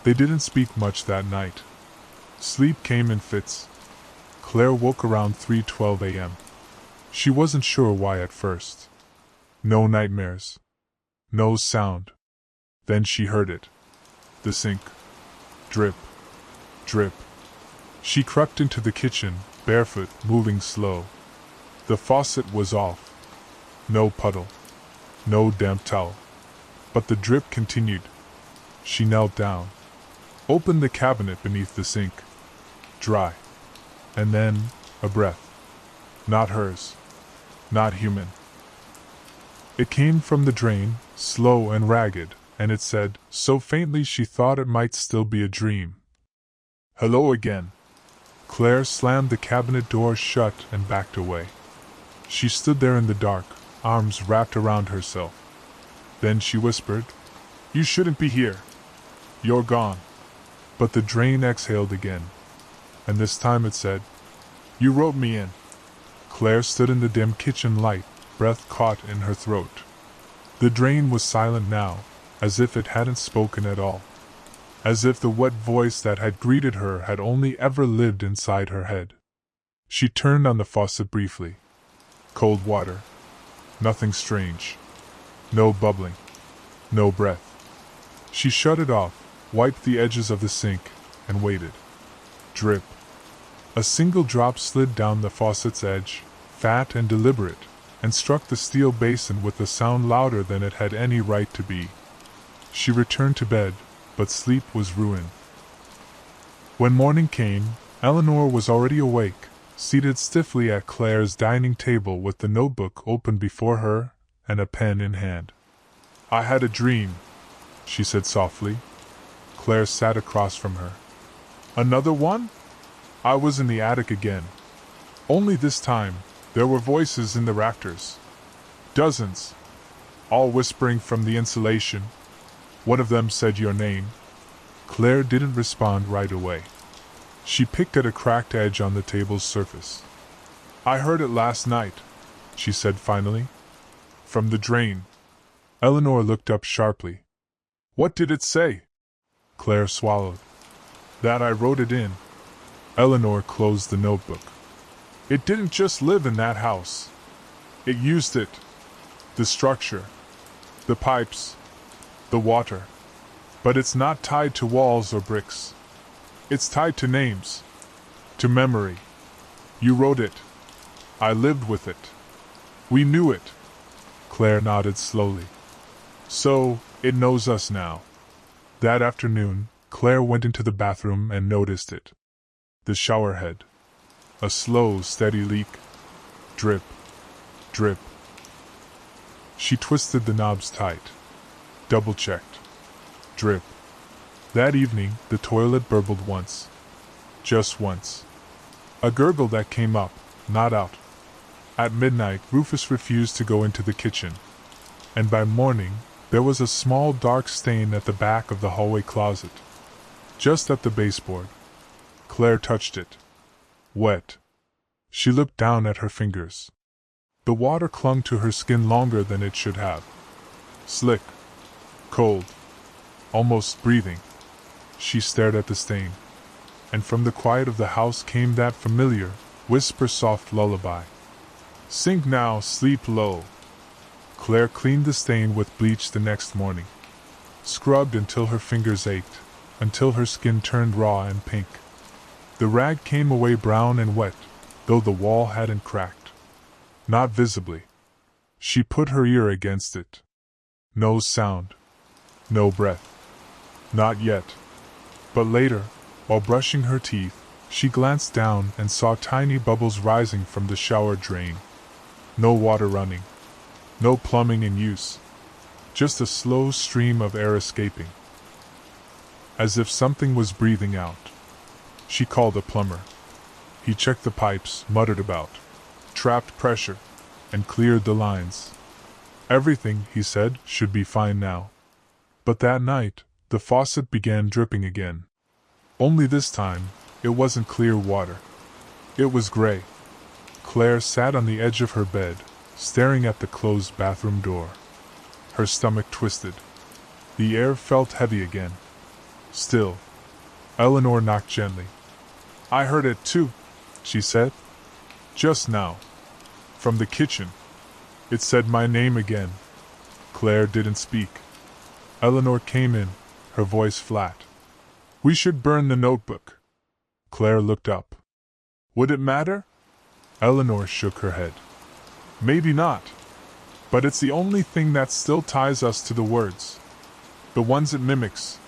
They didn't speak much that night. Sleep came in fits. Claire woke around 3:12 a.m. She wasn't sure why at first. No nightmares. No sound. Then she heard it. The sink. Drip. Drip. She crept into the kitchen, barefoot, moving slow. The faucet was off. No puddle. No damp towel. But the drip continued. She knelt down. Opened the cabinet beneath the sink. Dry. And then, a breath. Not hers. Not human. It came from the drain, slow and ragged, and it said, so faintly she thought it might still be a dream. Hello again. Claire slammed the cabinet door shut and backed away. She stood there in the dark, arms wrapped around herself. Then she whispered, "You shouldn't be here. You're gone." But the drain exhaled again. And this time it said, "You wrote me in." Claire stood in the dim kitchen light, breath caught in her throat. The drain was silent now, as if it hadn't spoken at all. As if the wet voice that had greeted her had only ever lived inside her head. She turned on the faucet briefly. Cold water. Nothing strange. No bubbling. No breath. She shut it off, wiped the edges of the sink, and waited. Drip. A single drop slid down the faucet's edge, fat and deliberate, and struck the steel basin with a sound louder than it had any right to be. She returned to bed, but sleep was ruined. When morning came, Eleanor was already awake, seated stiffly at Claire's dining table with the notebook open before her and a pen in hand. "I had a dream," she said softly. Claire sat across from her. "Another one?" "I was in the attic again. Only this time, there were voices in the rafters. Dozens. All whispering from the insulation. One of them said your name." Claire didn't respond right away. She picked at a cracked edge on the table's surface. "I heard it last night," she said finally. "From the drain." Eleanor looked up sharply. "What did it say?" Claire swallowed. "That I wrote it in." Eleanor closed the notebook. "It didn't just live in that house. It used it. The structure. The pipes. The water. But it's not tied to walls or bricks. It's tied to names. To memory. You wrote it. I lived with it. We knew it." Claire nodded slowly. "So, it knows us now." That afternoon, Claire went into the bathroom and noticed it. The shower head. A slow, steady leak. Drip. Drip. She twisted the knobs tight. Double-checked. Drip. That evening, the toilet burbled once. Just once. A gurgle that came up, not out. At midnight, Rufus refused to go into the kitchen. And by morning, there was a small dark stain at the back of the hallway closet. Just at the baseboard. Claire touched it. Wet. She looked down at her fingers. The water clung to her skin longer than it should have. Slick. Cold. Almost breathing. She stared at the stain. And from the quiet of the house came that familiar, whisper-soft lullaby. "Sink now, sleep low." Claire cleaned the stain with bleach the next morning. Scrubbed until her fingers ached, until her skin turned raw and pink. The rag came away brown and wet, though the wall hadn't cracked. Not visibly. She put her ear against it. No sound. No breath. Not yet. But later, while brushing her teeth, she glanced down and saw tiny bubbles rising from the shower drain. No water running. No plumbing in use. just a slow stream of air escaping, as if something was breathing out. She called a plumber. He checked the pipes, muttered about trapped pressure, and cleared the lines. Everything, he said, should be fine now. But that night, the faucet began dripping again. Only this time, it wasn't clear water. It was gray. Claire sat on the edge of her bed, staring at the closed bathroom door. Her stomach twisted. The air felt heavy again. Still, Eleanor knocked gently. "I heard it too," she said. "Just now. From the kitchen. It said my name again." Claire didn't speak. Eleanor came in, her voice flat. "We should burn the notebook." Claire looked up. "Would it matter?" Eleanor shook her head. "Maybe not. But it's the only thing that still ties us to the words. The ones it mimics."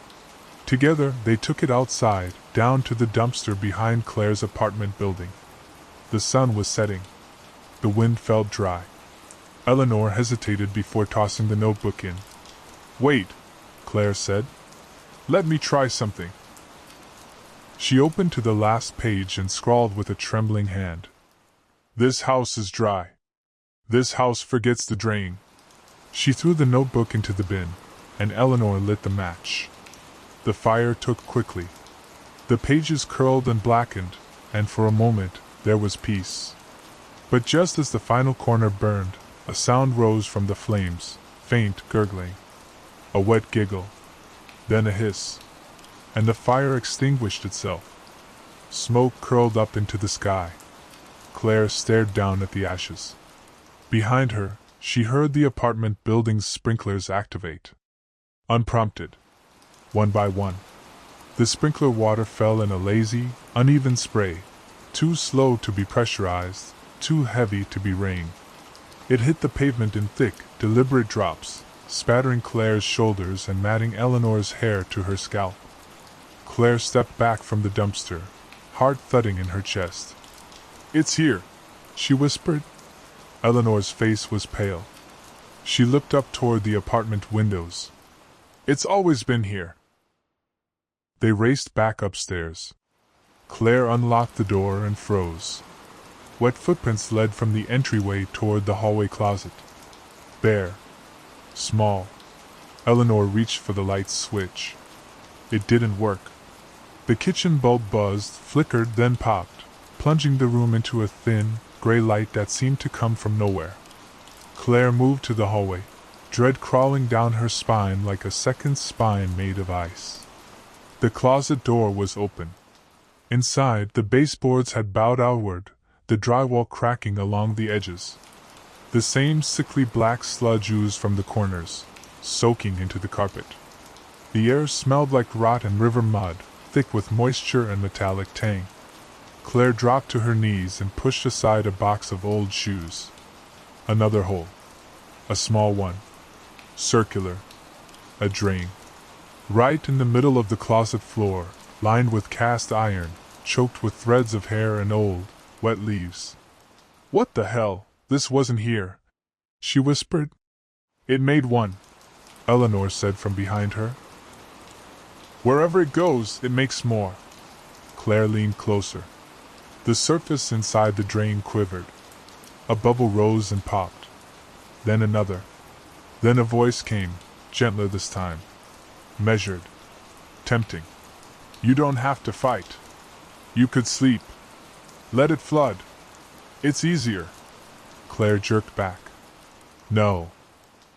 Together, they took it outside, down to the dumpster behind Claire's apartment building. The sun was setting. The wind felt dry. Eleanor hesitated before tossing the notebook in. "Wait," Claire said. "Let me try something." She opened to the last page and scrawled with a trembling hand. "This house is dry. This house forgets the drain." She threw the notebook into the bin, and Eleanor lit the match. The fire took quickly. The pages curled and blackened, and for a moment there was peace. But just as the final corner burned, a sound rose from the flames, faint gurgling. A wet giggle. Then a hiss. And the fire extinguished itself. Smoke curled up into the sky. Claire stared down at the ashes. Behind her, she heard the apartment building's sprinklers activate. Unprompted. One by one. The sprinkler water fell in a lazy, uneven spray, too slow to be pressurized, too heavy to be rain. It hit the pavement in thick, deliberate drops, spattering Claire's shoulders and matting Eleanor's hair to her scalp. Claire stepped back from the dumpster, heart thudding in her chest. "It's here," she whispered. Eleanor's face was pale. She looked up toward the apartment windows. "It's always been here." They raced back upstairs. Claire unlocked the door and froze. Wet footprints led from the entryway toward the hallway closet. Bare. Small. Eleanor reached for the light switch. It didn't work. The kitchen bulb buzzed, flickered, then popped, plunging the room into a thin, gray light that seemed to come from nowhere. Claire moved to the hallway, dread crawling down her spine like a second spine made of ice. The closet door was open. Inside, the baseboards had bowed outward, the drywall cracking along the edges. The same sickly black sludge oozed from the corners, soaking into the carpet. The air smelled like rotten river mud, thick with moisture and metallic tang. Claire dropped to her knees and pushed aside a box of old shoes. Another hole. A small one. Circular. A drain. Right in the middle of the closet floor, lined with cast iron, choked with threads of hair and old, wet leaves. "What the hell? This wasn't here," she whispered. "It made one," Eleanor said from behind her. "Wherever it goes, it makes more." Claire leaned closer. The surface inside the drain quivered. A bubble rose and popped. Then another. Then a voice came, gentler this time. Measured. Tempting. "You don't have to fight. You could sleep. Let it flood. It's easier." Claire jerked back. "No.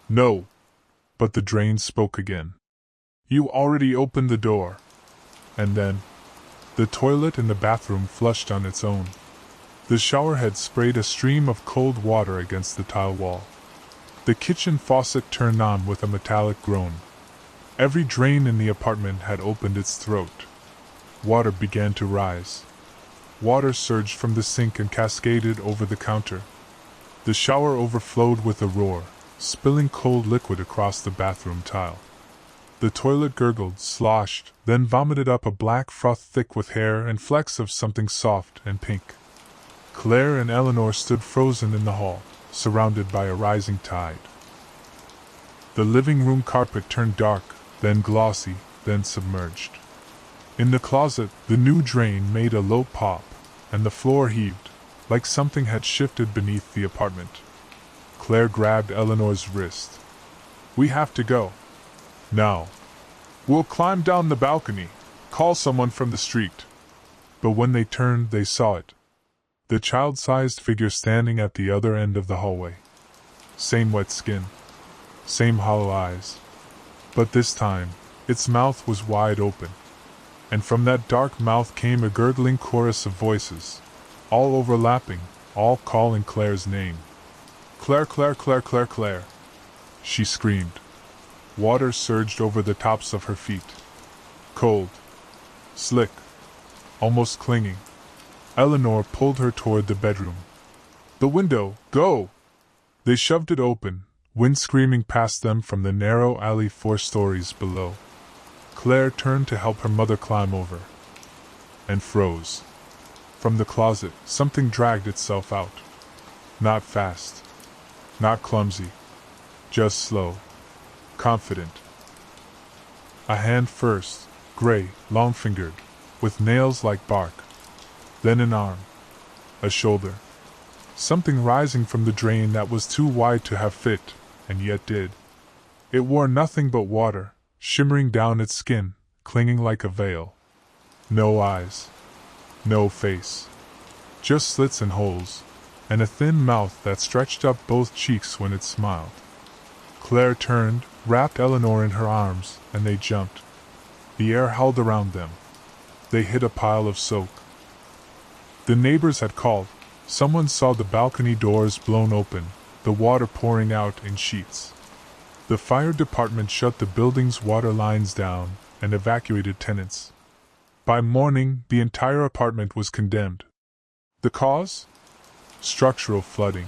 No." But the drain spoke again. "You already opened the door." And then, the toilet in the bathroom flushed on its own. The showerhead sprayed a stream of cold water against the tile wall. The kitchen faucet turned on with a metallic groan. Every drain in the apartment had opened its throat. Water began to rise. Water surged from the sink and cascaded over the counter. The shower overflowed with a roar, spilling cold liquid across the bathroom tile. The toilet gurgled, sloshed, then vomited up a black froth thick with hair and flecks of something soft and pink. Claire and Eleanor stood frozen in the hall, surrounded by a rising tide. The living room carpet turned dark, then glossy, then submerged. In the closet, the new drain made a low pop, and the floor heaved, like something had shifted beneath the apartment. Claire grabbed Eleanor's wrist. "We have to go. Now. We'll climb down the balcony, call someone from the street." But when they turned, they saw it. The child-sized figure standing at the other end of the hallway. Same wet skin. Same hollow eyes. But this time, its mouth was wide open. And from that dark mouth came a gurgling chorus of voices, all overlapping, all calling Claire's name. "Claire, Claire, Claire, Claire, Claire!" she screamed. Water surged over the tops of her feet. Cold. Slick. Almost clinging. Eleanor pulled her toward the bedroom. "The window, go!" They shoved it open, wind screaming past them from the narrow alley 4 stories below. Claire turned to help her mother climb over. And froze. From the closet, something dragged itself out. Not fast. Not clumsy. Just slow. Confident. A hand first, gray, long-fingered, with nails like bark. Then an arm. A shoulder. Something rising from the drain that was too wide to have fit, and yet did. It wore nothing but water, shimmering down its skin, clinging like a veil. No eyes. No face. Just slits and holes, and a thin mouth that stretched up both cheeks when it smiled. Claire turned, wrapped Eleanor in her arms, and they jumped. The air howled around them. They hit a pile of soak. The neighbors had called. Someone saw the balcony doors blown open, the water pouring out in sheets. The fire department shut the building's water lines down and evacuated tenants. By morning, the entire apartment was condemned. The cause? Structural flooding.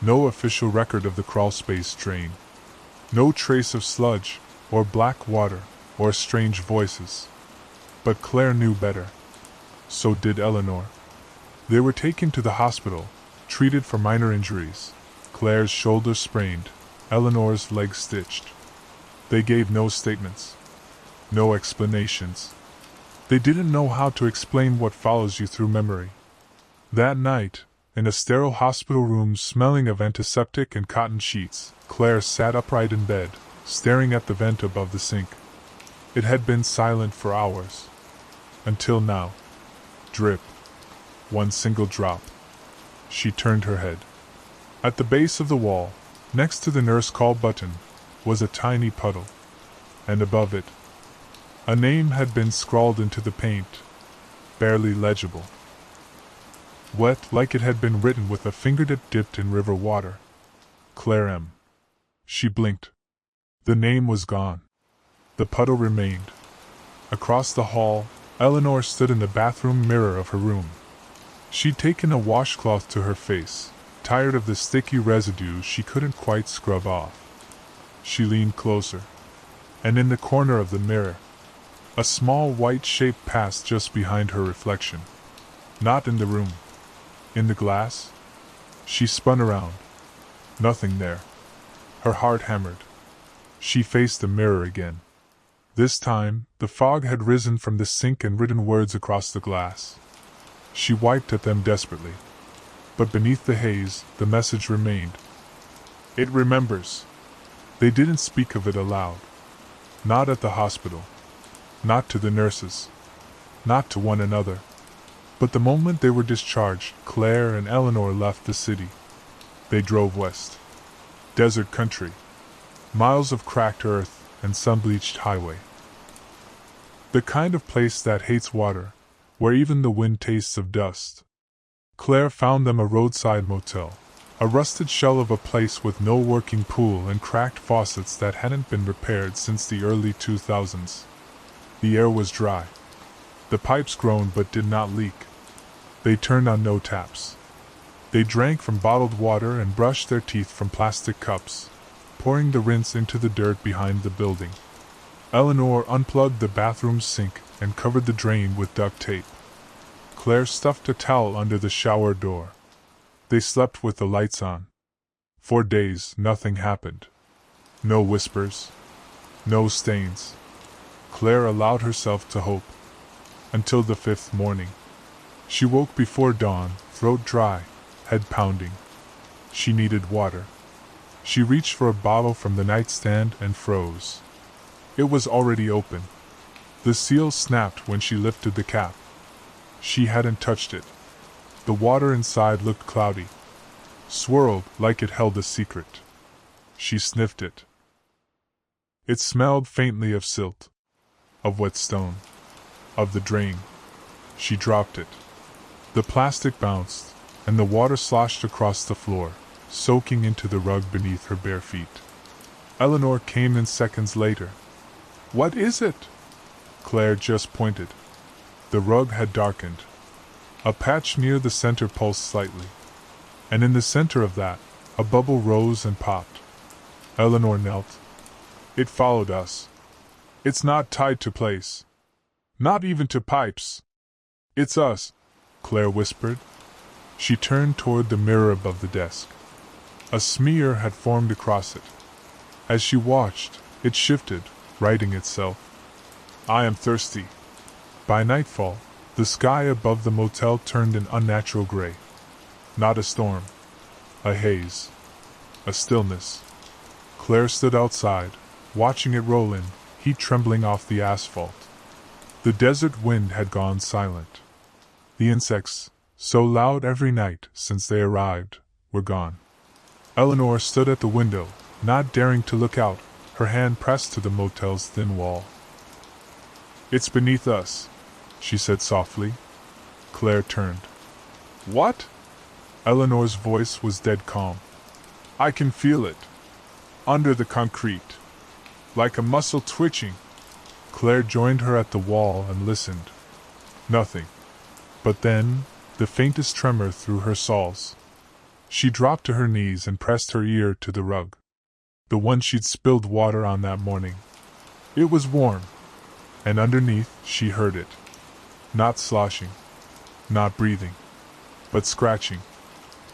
No official record of the crawlspace drain. No trace of sludge, or black water, or strange voices. But Claire knew better. So did Eleanor. They were taken to the hospital, treated for minor injuries. Claire's shoulder sprained, Eleanor's leg stitched. They gave no statements. No explanations. They didn't know how to explain what follows you through memory. That night, in a sterile hospital room smelling of antiseptic and cotton sheets, Claire sat upright in bed, staring at the vent above the sink. It had been silent for hours. Until now. Drip. One single drop. She turned her head. At the base of the wall, next to the nurse call button, was a tiny puddle. And above it, a name had been scrawled into the paint, barely legible. Wet like it had been written with a fingertip dipped in river water. Claire M. She blinked. The name was gone. The puddle remained. Across the hall, Eleanor stood in the bathroom mirror of her room. She'd taken a washcloth to her face, tired of the sticky residue she couldn't quite scrub off. She leaned closer. And in the corner of the mirror, a small white shape passed just behind her reflection. Not in the room. In the glass? She spun around. Nothing there. Her heart hammered. She faced the mirror again. This time, the fog had risen from the sink and written words across the glass. She wiped at them desperately. But beneath the haze, the message remained. It remembers. They didn't speak of it aloud. Not at the hospital. Not to the nurses. Not to one another. But the moment they were discharged, Claire and Eleanor left the city. They drove west. Desert country. Miles of cracked earth and sun-bleached highway. The kind of place that hates water, where even the wind tastes of dust. Claire found them a roadside motel, a rusted shell of a place with no working pool and cracked faucets that hadn't been repaired since the early 2000s. The air was dry. The pipes groaned but did not leak. They turned on no taps. They drank from bottled water and brushed their teeth from plastic cups, pouring the rinse into the dirt behind the building. Eleanor unplugged the bathroom sink and covered the drain with duct tape. Claire stuffed a towel under the shower door. They slept with the lights on. For days, nothing happened. No whispers. No stains. Claire allowed herself to hope. Until the 5th morning. She woke before dawn, throat dry, head pounding. She needed water. She reached for a bottle from the nightstand and froze. It was already open. The seal snapped when she lifted the cap. She hadn't touched it. The water inside looked cloudy, swirled like it held a secret. She sniffed it. It smelled faintly of silt, of wet stone, of the drain. She dropped it. The plastic bounced, and the water sloshed across the floor, soaking into the rug beneath her bare feet. Eleanor came in seconds later. "What is it?" Claire just pointed. The rug had darkened. A patch near the center pulsed slightly. And in the center of that, a bubble rose and popped. Eleanor knelt. "It followed us. It's not tied to place. Not even to pipes. It's us," Claire whispered. She turned toward the mirror above the desk. A smear had formed across it. As she watched, it shifted, righting itself. "I am thirsty." By nightfall, the sky above the motel turned an unnatural gray. Not a storm. A haze. A stillness. Claire stood outside, watching it roll in, heat trembling off the asphalt. The desert wind had gone silent. The insects, so loud every night since they arrived, were gone. Eleanor stood at the window, not daring to look out, her hand pressed to the motel's thin wall. "It's beneath us," she said softly. Claire turned. "What?" Eleanor's voice was dead calm. "I can feel it. Under the concrete. Like a muscle twitching." Claire joined her at the wall and listened. Nothing. But then, the faintest tremor through her soles. She dropped to her knees and pressed her ear to the rug. The one she'd spilled water on that morning. It was warm. And underneath, she heard it. Not sloshing. Not breathing. But scratching.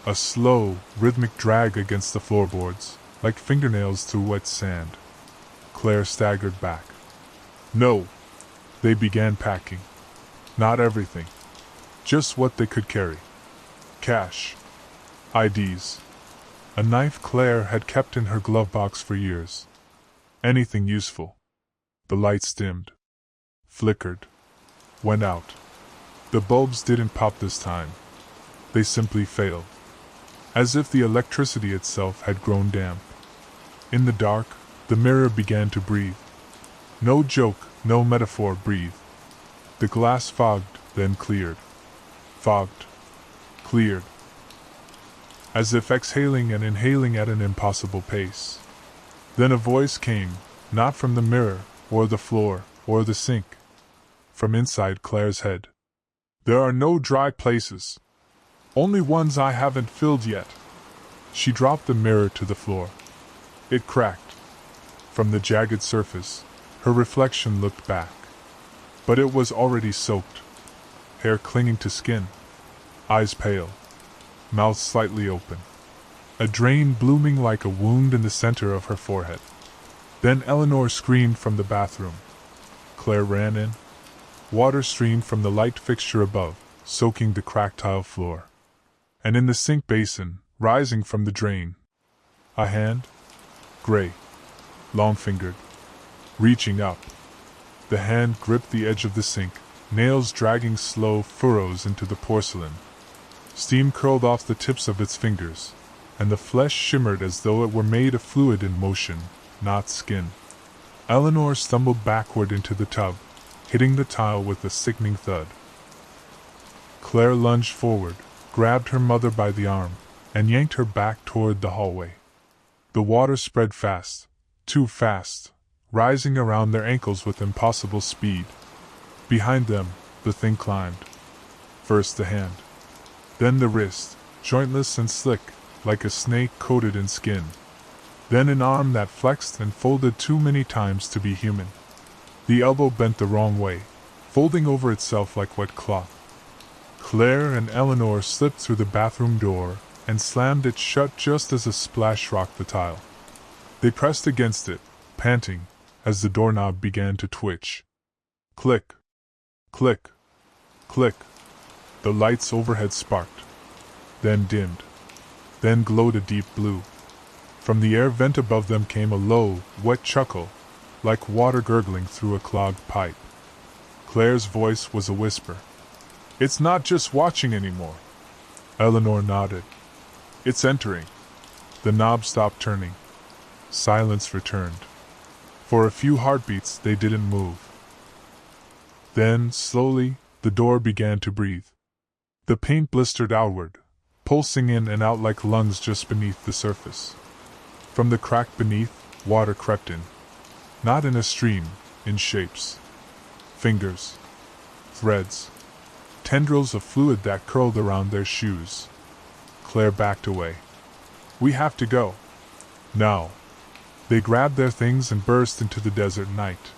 A slow, rhythmic drag against the floorboards, like fingernails through wet sand. Claire staggered back. "No." They began packing. Not everything. Just what they could carry. Cash. IDs. A knife Claire had kept in her glove box for years. Anything useful. The lights dimmed. Flickered. Went out. The bulbs didn't pop this time. They simply failed. As if the electricity itself had grown damp. In the dark, the mirror began to breathe. No joke, no metaphor, breathe. The glass fogged, then cleared. Fogged. Cleared. As if exhaling and inhaling at an impossible pace. Then a voice came, not from the mirror, or the floor, or the sink. From inside Claire's head. "There are no dry places. Only ones I haven't filled yet." She dropped the mirror to the floor. It cracked. From the jagged surface, her reflection looked back. But it was already soaked. Hair clinging to skin. Eyes pale. Mouth slightly open. A drain blooming like a wound in the center of her forehead. Then Eleanor screamed from the bathroom. Claire ran in. Water streamed from the light fixture above, soaking the cracked tile floor. And in the sink basin, rising from the drain, a hand, gray, long-fingered, reaching up. The hand gripped the edge of the sink, nails dragging slow furrows into the porcelain. Steam curled off the tips of its fingers, and the flesh shimmered as though it were made of fluid in motion, not skin. Eleanor stumbled backward into the tub, hitting the tile with a sickening thud. Claire lunged forward, grabbed her mother by the arm, and yanked her back toward the hallway. The water spread fast, too fast, rising around their ankles with impossible speed. Behind them, the thing climbed. First the hand. Then the wrist, jointless and slick, like a snake coated in skin. Then an arm that flexed and folded too many times to be human. The elbow bent the wrong way, folding over itself like wet cloth. Claire and Eleanor slipped through the bathroom door and slammed it shut just as a splash rocked the tile. They pressed against it, panting, as the doorknob began to twitch. Click, click, click. The lights overhead sparked, then dimmed, then glowed a deep blue. From the air vent above them came a low, wet chuckle, like water gurgling through a clogged pipe. Claire's voice was a whisper. "It's not just watching anymore." Eleanor nodded. "It's entering." The knob stopped turning. Silence returned. For a few heartbeats they didn't move. Then, slowly, the door began to breathe. The paint blistered outward, pulsing in and out like lungs just beneath the surface. From the crack beneath, water crept in. Not in a stream, in shapes. Fingers. Threads. Tendrils of fluid that curled around their shoes. Claire backed away. "We have to go. Now." They grabbed their things and burst into the desert night.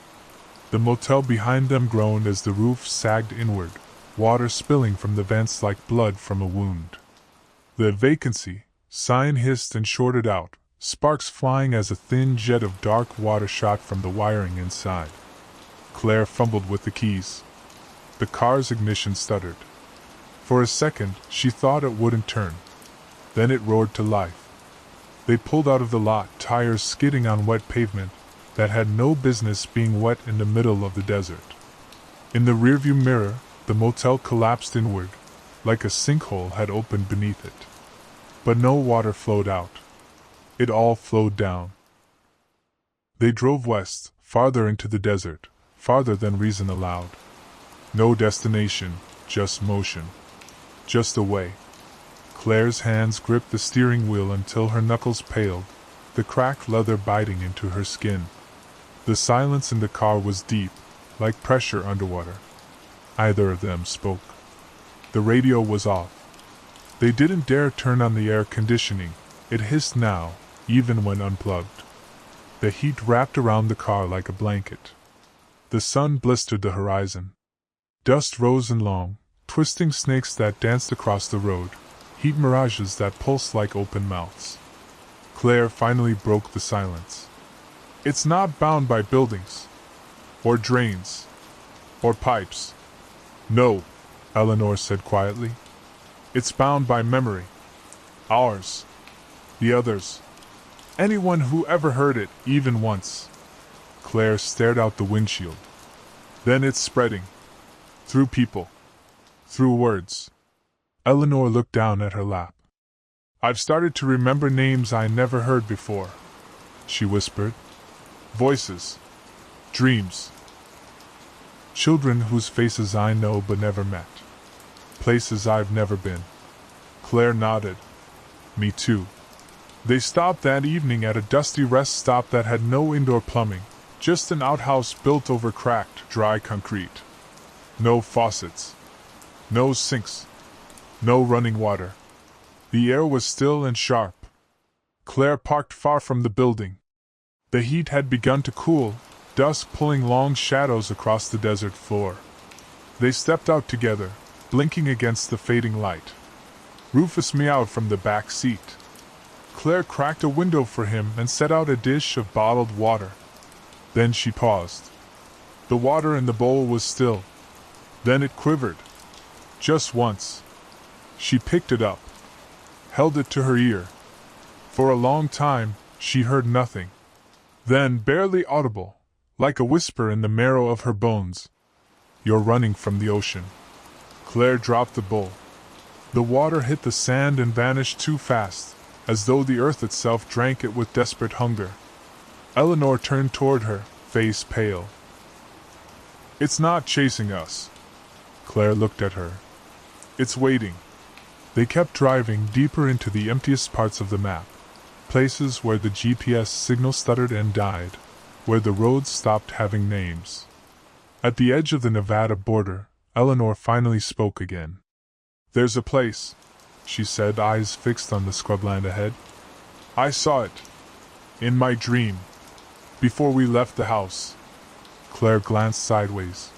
The motel behind them groaned as the roof sagged inward, water spilling from the vents like blood from a wound. The vacancy sign hissed and shorted out, sparks flying as a thin jet of dark water shot from the wiring inside. Claire fumbled with the keys. The car's ignition stuttered. For a second, she thought it wouldn't turn. Then it roared to life. They pulled out of the lot, tires skidding on wet pavement that had no business being wet in the middle of the desert. In the rearview mirror, the motel collapsed inward, like a sinkhole had opened beneath it. But no water flowed out. It all flowed down. They drove west, farther into the desert, farther than reason allowed. No destination, just motion. Just a way. Claire's hands gripped the steering wheel until her knuckles paled, the cracked leather biting into her skin. The silence in the car was deep, like pressure underwater. Neither of them spoke. The radio was off. They didn't dare turn on the air conditioning. It hissed now, even when unplugged. The heat wrapped around the car like a blanket. The sun blistered the horizon. Dust rose in long, twisting snakes that danced across the road, heat mirages that pulsed like open mouths. Claire finally broke the silence. "It's not bound by buildings, or drains, or pipes." "No," Eleanor said quietly. "It's bound by memory. Ours. The others. Anyone who ever heard it, even once." Claire stared out the windshield. "Then it's spreading. Through people. Through words." Eleanor looked down at her lap. "I've started to remember names I never heard before," she whispered. "Voices. Dreams. Children whose faces I know but never met. Places I've never been." Claire nodded. "Me too." They stopped that evening at a dusty rest stop that had no indoor plumbing, just an outhouse built over cracked, dry concrete. No faucets. No sinks. No running water. The air was still and sharp. Claire parked far from the building. The heat had begun to cool, dusk pulling long shadows across the desert floor. They stepped out together, blinking against the fading light. Rufus meowed from the back seat. Claire cracked a window for him and set out a dish of bottled water. Then she paused. The water in the bowl was still. Then it quivered. Just once. She picked it up, held it to her ear. For a long time, she heard nothing. Then, barely audible, like a whisper in the marrow of her bones, "You're running from the ocean." Claire dropped the bowl. The water hit the sand and vanished too fast, as though the earth itself drank it with desperate hunger. Eleanor turned toward her, face pale. "It's not chasing us." Claire looked at her. "It's waiting." They kept driving deeper into the emptiest parts of the map, places where the GPS signal stuttered and died, where the roads stopped having names. At the edge of the Nevada border, Eleanor finally spoke again. "There's a place," she said, eyes fixed on the scrubland ahead. "I saw it. In my dream. Before we left the house." Claire glanced sideways.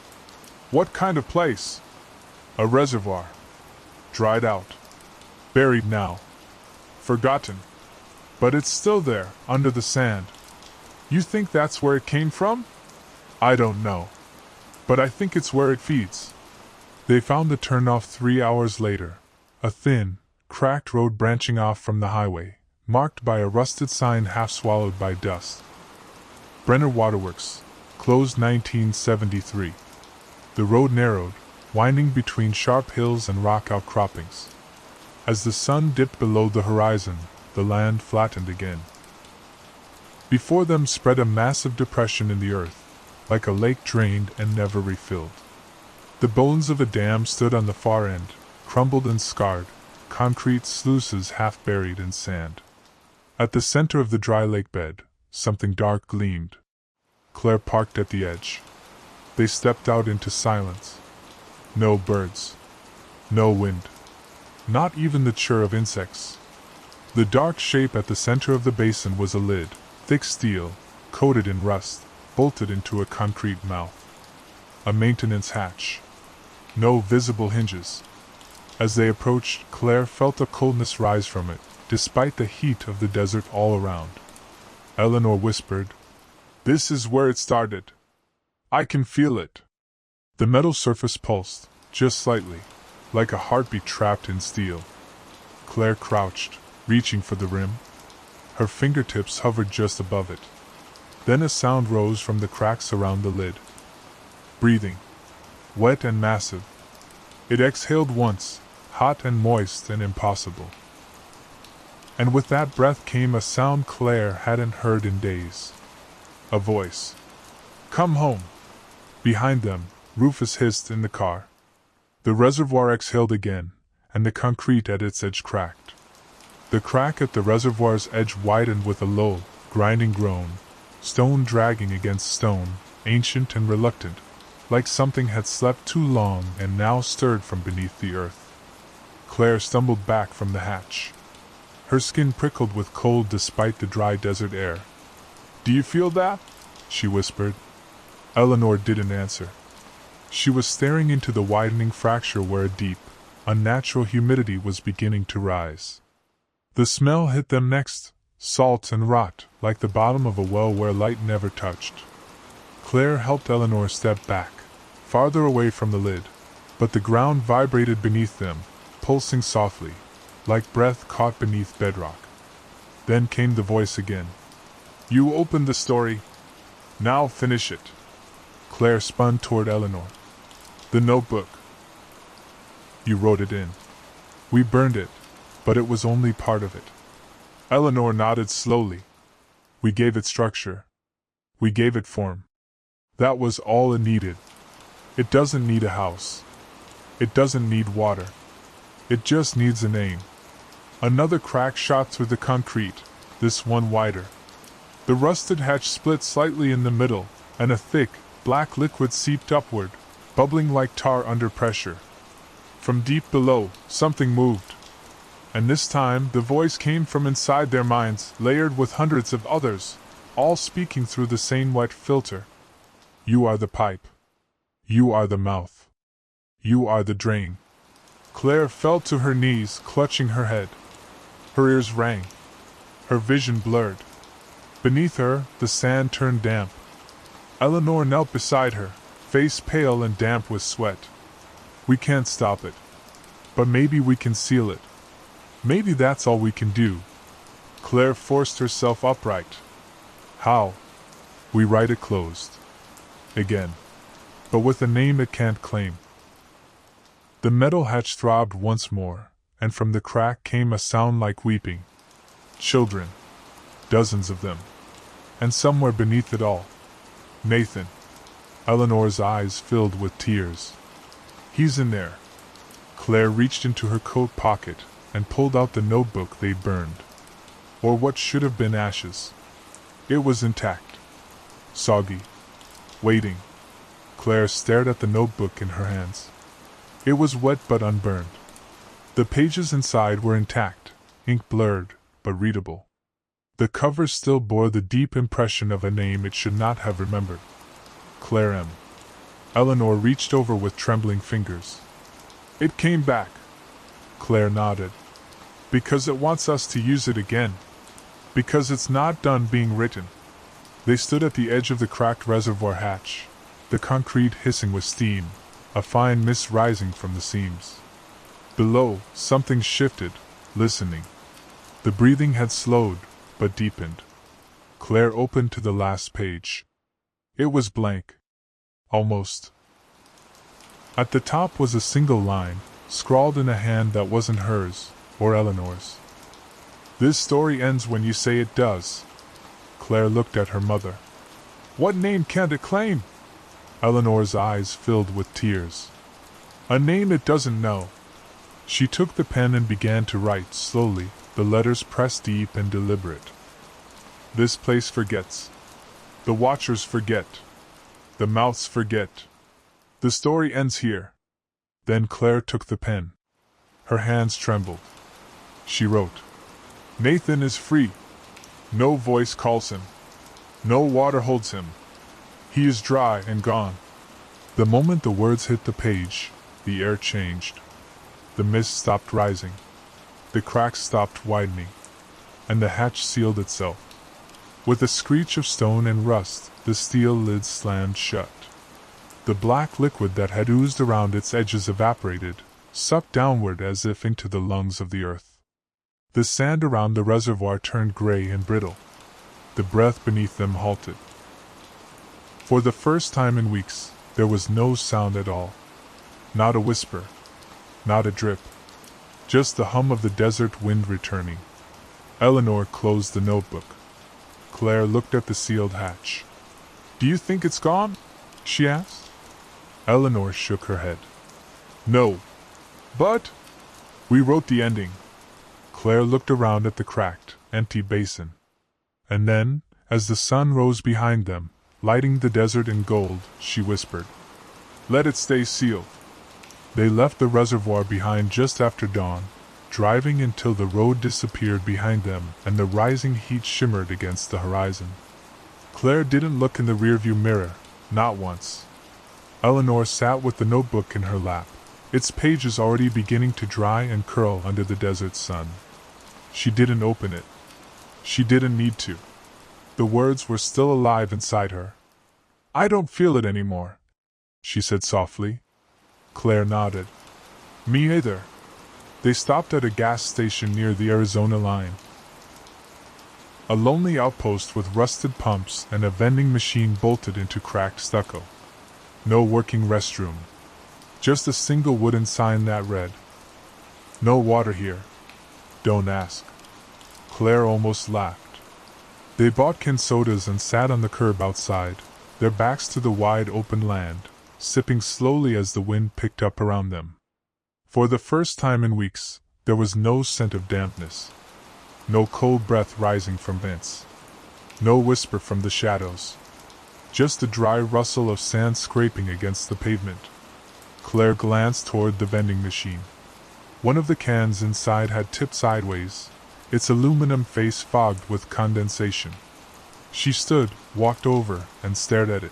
"What kind of place?" "A reservoir. Dried out. Buried now. Forgotten. But it's still there, under the sand, You think that's where it came from? I don't know. But I think it's where it feeds. They found the turnoff 3 hours later. A thin, cracked road branching off from the highway, marked by a rusted sign half swallowed by dust. Brenner Waterworks, closed 1973. The road narrowed, winding between sharp hills and rock outcroppings. As the sun dipped below the horizon, the land flattened again. Before them spread a massive depression in the earth, like a lake drained and never refilled. The bones of a dam stood on the far end, crumbled and scarred, concrete sluices half buried in sand. At the center of the dry lake bed, something dark gleamed. Claire parked at the edge. They stepped out into silence. No birds. No wind. Not even the chirr of insects. The dark shape at the center of the basin was a lid, thick steel, coated in rust, bolted into a concrete mouth. A maintenance hatch. No visible hinges. As they approached, Claire felt a coldness rise from it, despite the heat of the desert all around. Eleanor whispered, "This is where it started. I can feel it." The metal surface pulsed, just slightly, like a heartbeat trapped in steel. Claire crouched, reaching for the rim. Her fingertips hovered just above it. Then a sound rose from the cracks around the lid. Breathing. Wet and massive. It exhaled once, hot and moist and impossible. And with that breath came a sound Claire hadn't heard in days. A voice. "Come home." Behind them, Rufus hissed in the car. The reservoir exhaled again, and the concrete at its edge cracked. The crack at the reservoir's edge widened with a low, grinding groan, stone dragging against stone, ancient and reluctant, like something had slept too long and now stirred from beneath the earth. Claire stumbled back from the hatch. Her skin prickled with cold despite the dry desert air. "Do you feel that?" she whispered. Eleanor didn't answer. She was staring into the widening fracture where a deep, unnatural humidity was beginning to rise. The smell hit them next, salt and rot, like the bottom of a well where light never touched. Claire helped Eleanor step back, farther away from the lid, but the ground vibrated beneath them, pulsing softly, like breath caught beneath bedrock. Then came the voice again. "You opened the story. Now finish it." Claire spun toward Eleanor. "The notebook. You wrote it in. We burned it, but it was only part of it." Eleanor nodded slowly. "We gave it structure. We gave it form. That was all it needed. It doesn't need a house. It doesn't need water. It just needs a name." Another crack shot through the concrete, this one wider. The rusted hatch split slightly in the middle, and a thick, black liquid seeped upward, bubbling like tar under pressure. From deep below, something moved. And this time, the voice came from inside their minds, layered with hundreds of others, all speaking through the same wet filter. "You are the pipe. You are the mouth. You are the drain." Claire fell to her knees, clutching her head. Her ears rang. Her vision blurred. Beneath her, the sand turned damp. Eleanor knelt beside her, face pale and damp with sweat. "We can't stop it. But maybe we can seal it. Maybe that's all we can do." Claire forced herself upright. "How?" "We write it closed. Again. But with a name it can't claim." The metal hatch throbbed once more, and from the crack came a sound like weeping. Children. Dozens of them. And somewhere beneath it all, Nathan. Eleanor's eyes filled with tears. "He's in there." Claire reached into her coat pocket and pulled out the notebook they'd burned. Or what should have been ashes. It was intact. Soggy. Waiting. Claire stared at the notebook in her hands. It was wet but unburned. The pages inside were intact, ink blurred, but readable. The cover still bore the deep impression of a name it should not have remembered. Claire M. Eleanor reached over with trembling fingers. "It came back." Claire nodded. "Because it wants us to use it again. Because it's not done being written. They stood at the edge of the cracked reservoir hatch, the concrete hissing with steam, a fine mist rising from the seams. Below, something shifted, listening. The breathing had slowed, but deepened. Claire opened to the last page. It was blank. Almost. At the top was a single line, scrawled in a hand that wasn't hers, or Eleanor's. "This story ends when you say it does." Claire looked at her mother. "What name can't it claim?" Eleanor's eyes filled with tears. "A name it doesn't know." She took the pen and began to write slowly, the letters pressed deep and deliberate. "This place forgets. The watchers forget. The mouths forget. The story ends here." Then Claire took the pen. Her hands trembled. She wrote, "Nathan is free. No voice calls him. No water holds him. He is dry and gone." The moment the words hit the page, the air changed. The mist stopped rising. The cracks stopped widening. And the hatch sealed itself. With a screech of stone and rust, the steel lid slammed shut. The black liquid that had oozed around its edges evaporated, sucked downward as if into the lungs of the earth. The sand around the reservoir turned gray and brittle. The breath beneath them halted. For the first time in weeks, there was no sound at all. Not a whisper. Not a drip. Just the hum of the desert wind returning. Eleanor closed the notebook. Claire looked at the sealed hatch. "Do you think it's gone?" she asked. Eleanor shook her head. "No. But we wrote the ending." Claire looked around at the cracked, empty basin. And then, as the sun rose behind them, lighting the desert in gold, she whispered, "Let it stay sealed." They left the reservoir behind just after dawn, driving until the road disappeared behind them and the rising heat shimmered against the horizon. Claire didn't look in the rearview mirror, not once. Eleanor sat with the notebook in her lap, its pages already beginning to dry and curl under the desert sun. She didn't open it. She didn't need to. The words were still alive inside her. "I don't feel it anymore," she said softly. Claire nodded. "Me either." They stopped at a gas station near the Arizona line. A lonely outpost with rusted pumps and a vending machine bolted into cracked stucco. No working restroom. Just a single wooden sign that read, "No water here. Don't ask." Claire almost laughed. They bought canned sodas and sat on the curb outside, their backs to the wide open land, sipping slowly as the wind picked up around them. For the first time in weeks, there was no scent of dampness. No cold breath rising from vents. No whisper from the shadows. Just the dry rustle of sand scraping against the pavement. Claire glanced toward the vending machine. One of the cans inside had tipped sideways, its aluminum face fogged with condensation. She stood, walked over, and stared at it.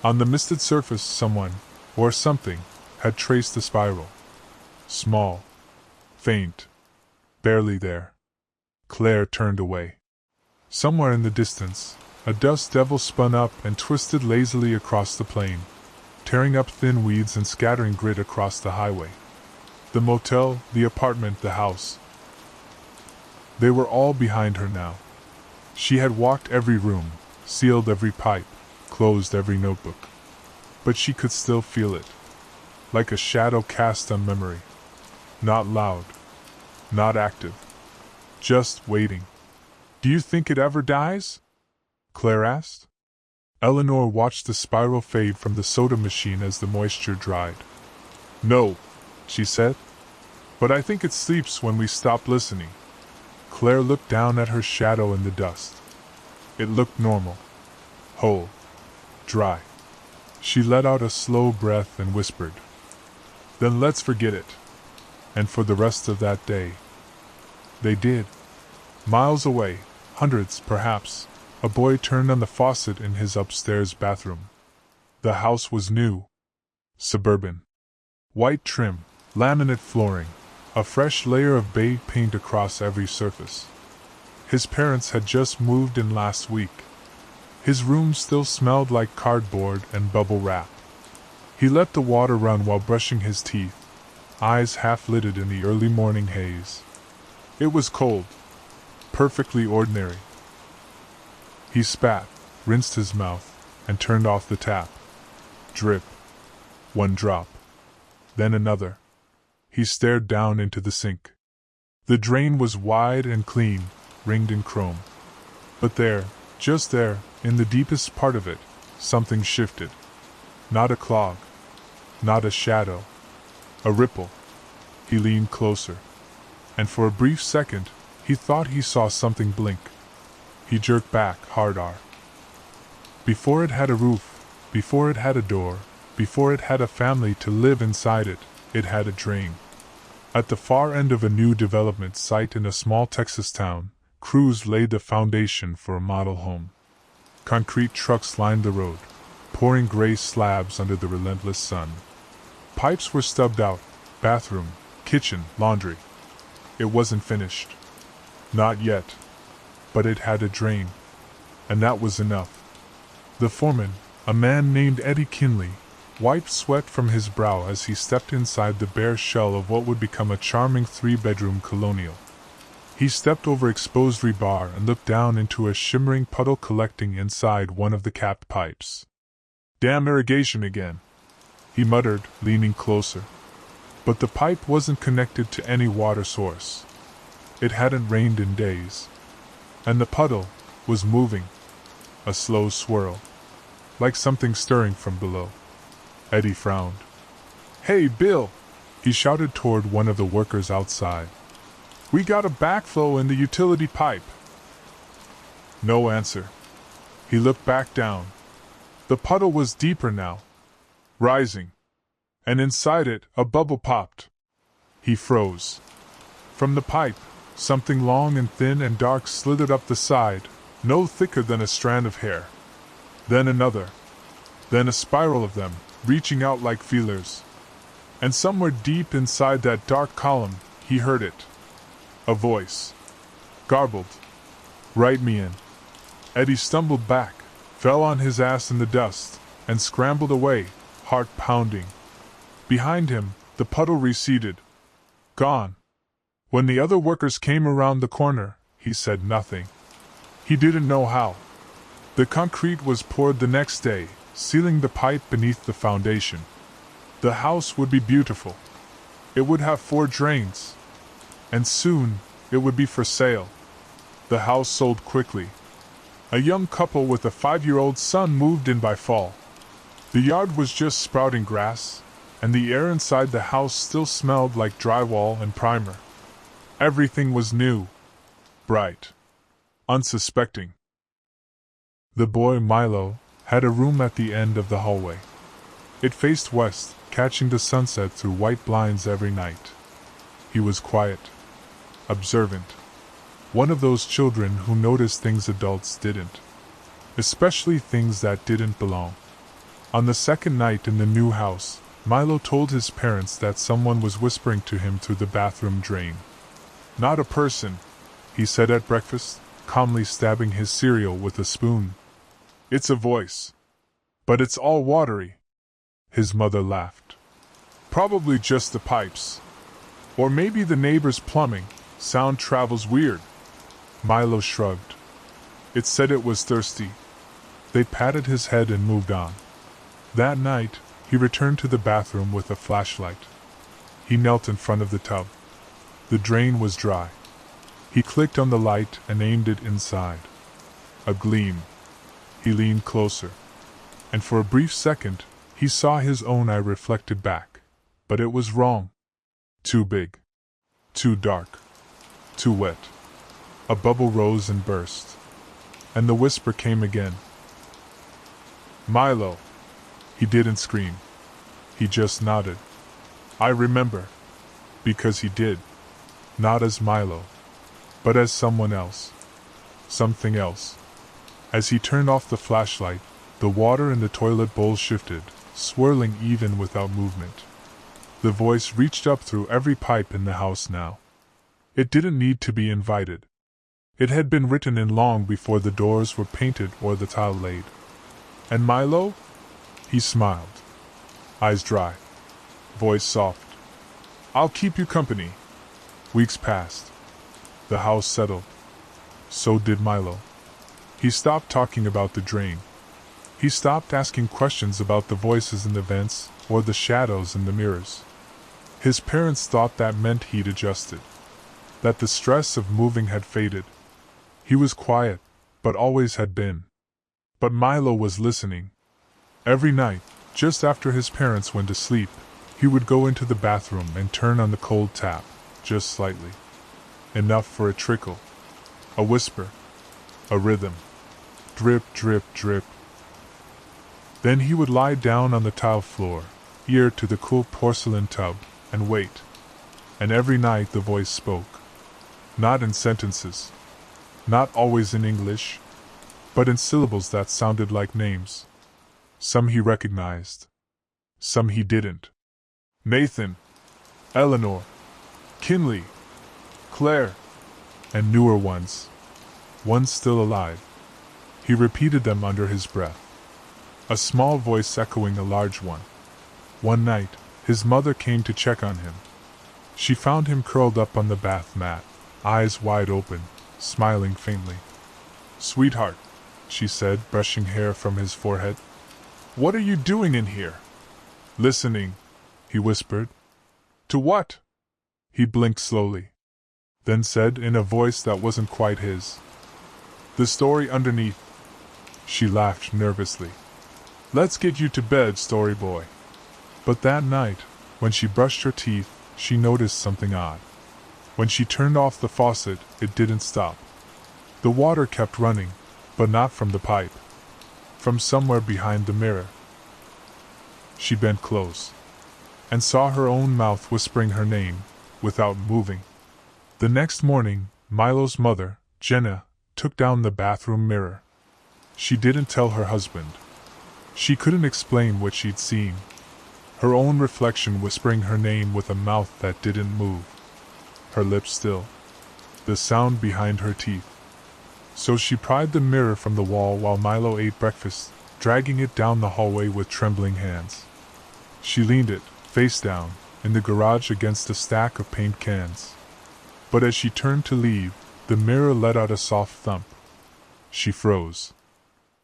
On the misted surface someone, or something, had traced a spiral. Small. Faint. Barely there. Claire turned away. Somewhere in the distance, a dust devil spun up and twisted lazily across the plain, tearing up thin weeds and scattering grit across the highway. The motel, the apartment, the house. They were all behind her now. She had walked every room, sealed every pipe, closed every notebook. But she could still feel it. Like a shadow cast on memory. Not loud. Not active. Just waiting. "Do you think it ever dies?" Claire asked. Eleanor watched the spiral fade from the soda machine as the moisture dried. "No," she said. "But I think it sleeps when we stop listening." Claire looked down at her shadow in the dust. It looked normal. Whole. Dry. She let out a slow breath and whispered, "Then let's forget it." And for the rest of that day, they did. Miles away, hundreds perhaps, a boy turned on the faucet in his upstairs bathroom. The house was new. Suburban. White trim, laminate flooring, a fresh layer of beige paint across every surface. His parents had just moved in last week. His room still smelled like cardboard and bubble wrap. He let the water run while brushing his teeth, eyes half-lidded in the early morning haze. It was cold, perfectly ordinary. He spat, rinsed his mouth, and turned off the tap. Drip. One drop. Then another. He stared down into the sink. The drain was wide and clean, ringed in chrome. But there, just there, in the deepest part of it, something shifted. Not a clog. Not a shadow. A ripple. He leaned closer. And for a brief second, he thought he saw something blink. He jerked back, hard-r. Before it had a roof, before it had a door, before it had a family to live inside it, it had a drain. At the far end of a new development site in a small Texas town, crews laid the foundation for a model home. Concrete trucks lined the road, pouring gray slabs under the relentless sun. Pipes were stubbed out, bathroom, kitchen, laundry. It wasn't finished. Not yet. But it had a drain. And that was enough. The foreman, a man named Eddie Kinley, wiped sweat from his brow as he stepped inside the bare shell of what would become a charming 3-bedroom colonial. He stepped over exposed rebar and looked down into a shimmering puddle collecting inside one of the capped pipes. "Damn irrigation again," he muttered, leaning closer. But the pipe wasn't connected to any water source. It hadn't rained in days. And the puddle was moving. A slow swirl. Like something stirring from below. Eddie frowned. "Hey, Bill!" he shouted toward one of the workers outside. "We got a backflow in the utility pipe." No answer. He looked back down. The puddle was deeper now. Rising. And inside it, a bubble popped. He froze. From the pipe, something long and thin and dark slithered up the side, no thicker than a strand of hair. Then another. Then a spiral of them, reaching out like feelers. And somewhere deep inside that dark column, he heard it. A voice. Garbled. "Write me in." Eddie stumbled back, fell on his ass in the dust, and scrambled away, heart pounding. Behind him, the puddle receded. Gone. When the other workers came around the corner, he said nothing. He didn't know how. The concrete was poured the next day, sealing the pipe beneath the foundation. The house would be beautiful. It would have 4 drains. And soon, it would be for sale. The house sold quickly. A young couple with a 5-year-old son moved in by fall. The yard was just sprouting grass, and the air inside the house still smelled like drywall and primer. Everything was new, bright, unsuspecting. The boy Milo had a room at the end of the hallway. It faced west, catching the sunset through white blinds every night. He was quiet, observant. One of those children who noticed things adults didn't. Especially things that didn't belong. On the second night in the new house, Milo told his parents that someone was whispering to him through the bathroom drain. "Not a person," he said at breakfast, calmly stabbing his cereal with a spoon. "It's a voice. But it's all watery." His mother laughed. "Probably just the pipes. Or maybe the neighbor's plumbing. Sound travels weird." Milo shrugged. It said it was thirsty. They patted his head and moved on. That night, he returned to the bathroom with a flashlight. He knelt in front of the tub. The drain was dry. He clicked on the light and aimed it inside. A gleam. He leaned closer. And for a brief second, he saw his own eye reflected back. But it was wrong. Too big. Too dark. Too wet. A bubble rose and burst. And the whisper came again. "Milo." He didn't scream. He just nodded. "I remember." Because he did. Not as Milo. But as someone else. Something else. As he turned off the flashlight, the water in the toilet bowl shifted, swirling even without movement. The voice reached up through every pipe in the house now. It didn't need to be invited. It had been written in long before the doors were painted or the tile laid. "And Milo?" He smiled. Eyes dry. Voice soft. "I'll keep you company." Weeks passed. The house settled. So did Milo. He stopped talking about the drain. He stopped asking questions about the voices in the vents or the shadows in the mirrors. His parents thought that meant he'd adjusted, that the stress of moving had faded. He was quiet, but always had been. But Milo was listening. Every night, just after his parents went to sleep, he would go into the bathroom and turn on the cold tap, just slightly. Enough for a trickle, a whisper, a rhythm. Drip, drip, drip. Then he would lie down on the tile floor, ear to the cool porcelain tub, and wait. And every night the voice spoke. Not in sentences. Not always in English, but in syllables that sounded like names. Some he recognized. Some he didn't. Nathan, Eleanor, Kinley, Claire, and newer ones. Ones still alive. He repeated them under his breath. A small voice echoing a large one. One night, his mother came to check on him. She found him curled up on the bath mat, eyes wide open, smiling faintly. "Sweetheart," she said, brushing hair from his forehead. "What are you doing in here?" "Listening," he whispered. "To what?" He blinked slowly, then said in a voice that wasn't quite his, "The story underneath." She laughed nervously. "Let's get you to bed, story boy." But that night, when she brushed her teeth, she noticed something odd. When she turned off the faucet, it didn't stop. The water kept running, but not from the pipe. From somewhere behind the mirror. She bent close, and saw her own mouth whispering her name, without moving. The next morning, Milo's mother, Jenna, took down the bathroom mirror. She didn't tell her husband. She couldn't explain what she'd seen. Her own reflection whispering her name with a mouth that didn't move. Her lips still. The sound behind her teeth. So she pried the mirror from the wall while Milo ate breakfast, dragging it down the hallway with trembling hands. She leaned it, face down, in the garage against a stack of paint cans. But as she turned to leave, the mirror let out a soft thump. She froze.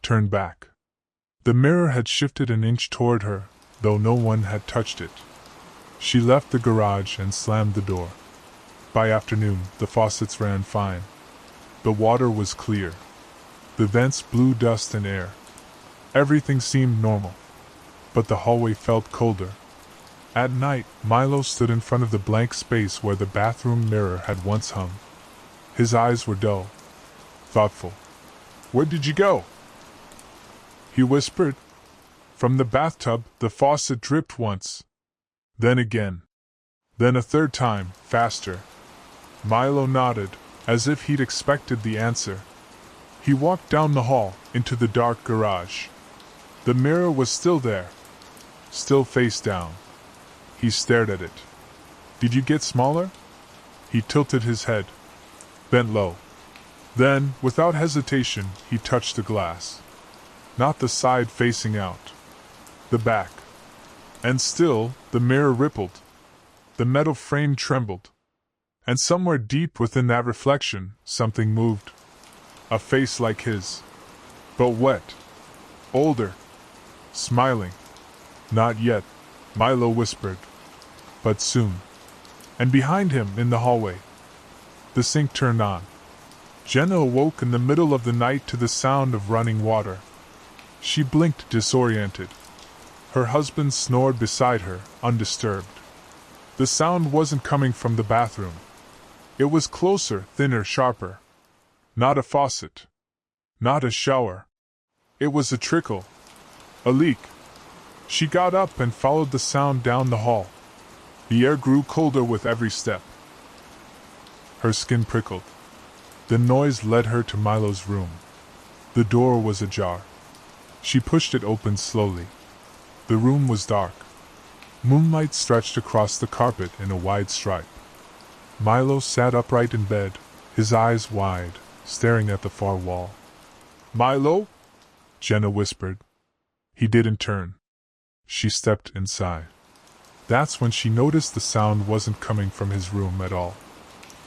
Turned back. The mirror had shifted an inch toward her, though no one had touched it. She left the garage and slammed the door. By afternoon, the faucets ran fine. The water was clear. The vents blew dust and air. Everything seemed normal. But the hallway felt colder. At night, Milo stood in front of the blank space where the bathroom mirror had once hung. His eyes were dull, thoughtful. "Where did you go?" he whispered. From the bathtub, the faucet dripped once. Then again. Then a third time, faster. Milo nodded, as if he'd expected the answer. He walked down the hall, into the dark garage. The mirror was still there. Still face down. He stared at it. "Did you get smaller?" He tilted his head. Bent low. Then, without hesitation, he touched the glass. Not the side facing out. The back. And still, the mirror rippled. The metal frame trembled. And somewhere deep within that reflection, something moved. A face like his. But wet. Older. Smiling. "Not yet," Milo whispered. "But soon." And behind him, in the hallway, the sink turned on. Jenna awoke in the middle of the night to the sound of running water. She blinked disoriented. Her husband snored beside her, undisturbed. The sound wasn't coming from the bathroom. It was closer, thinner, sharper. Not a faucet. Not a shower. It was a trickle. A leak. She got up and followed the sound down the hall. The air grew colder with every step. Her skin prickled. The noise led her to Milo's room. The door was ajar. She pushed it open slowly. The room was dark. Moonlight stretched across the carpet in a wide stripe. Milo sat upright in bed, his eyes wide, staring at the far wall. "Milo?" Jenna whispered. He didn't turn. She stepped inside. That's when she noticed the sound wasn't coming from his room at all.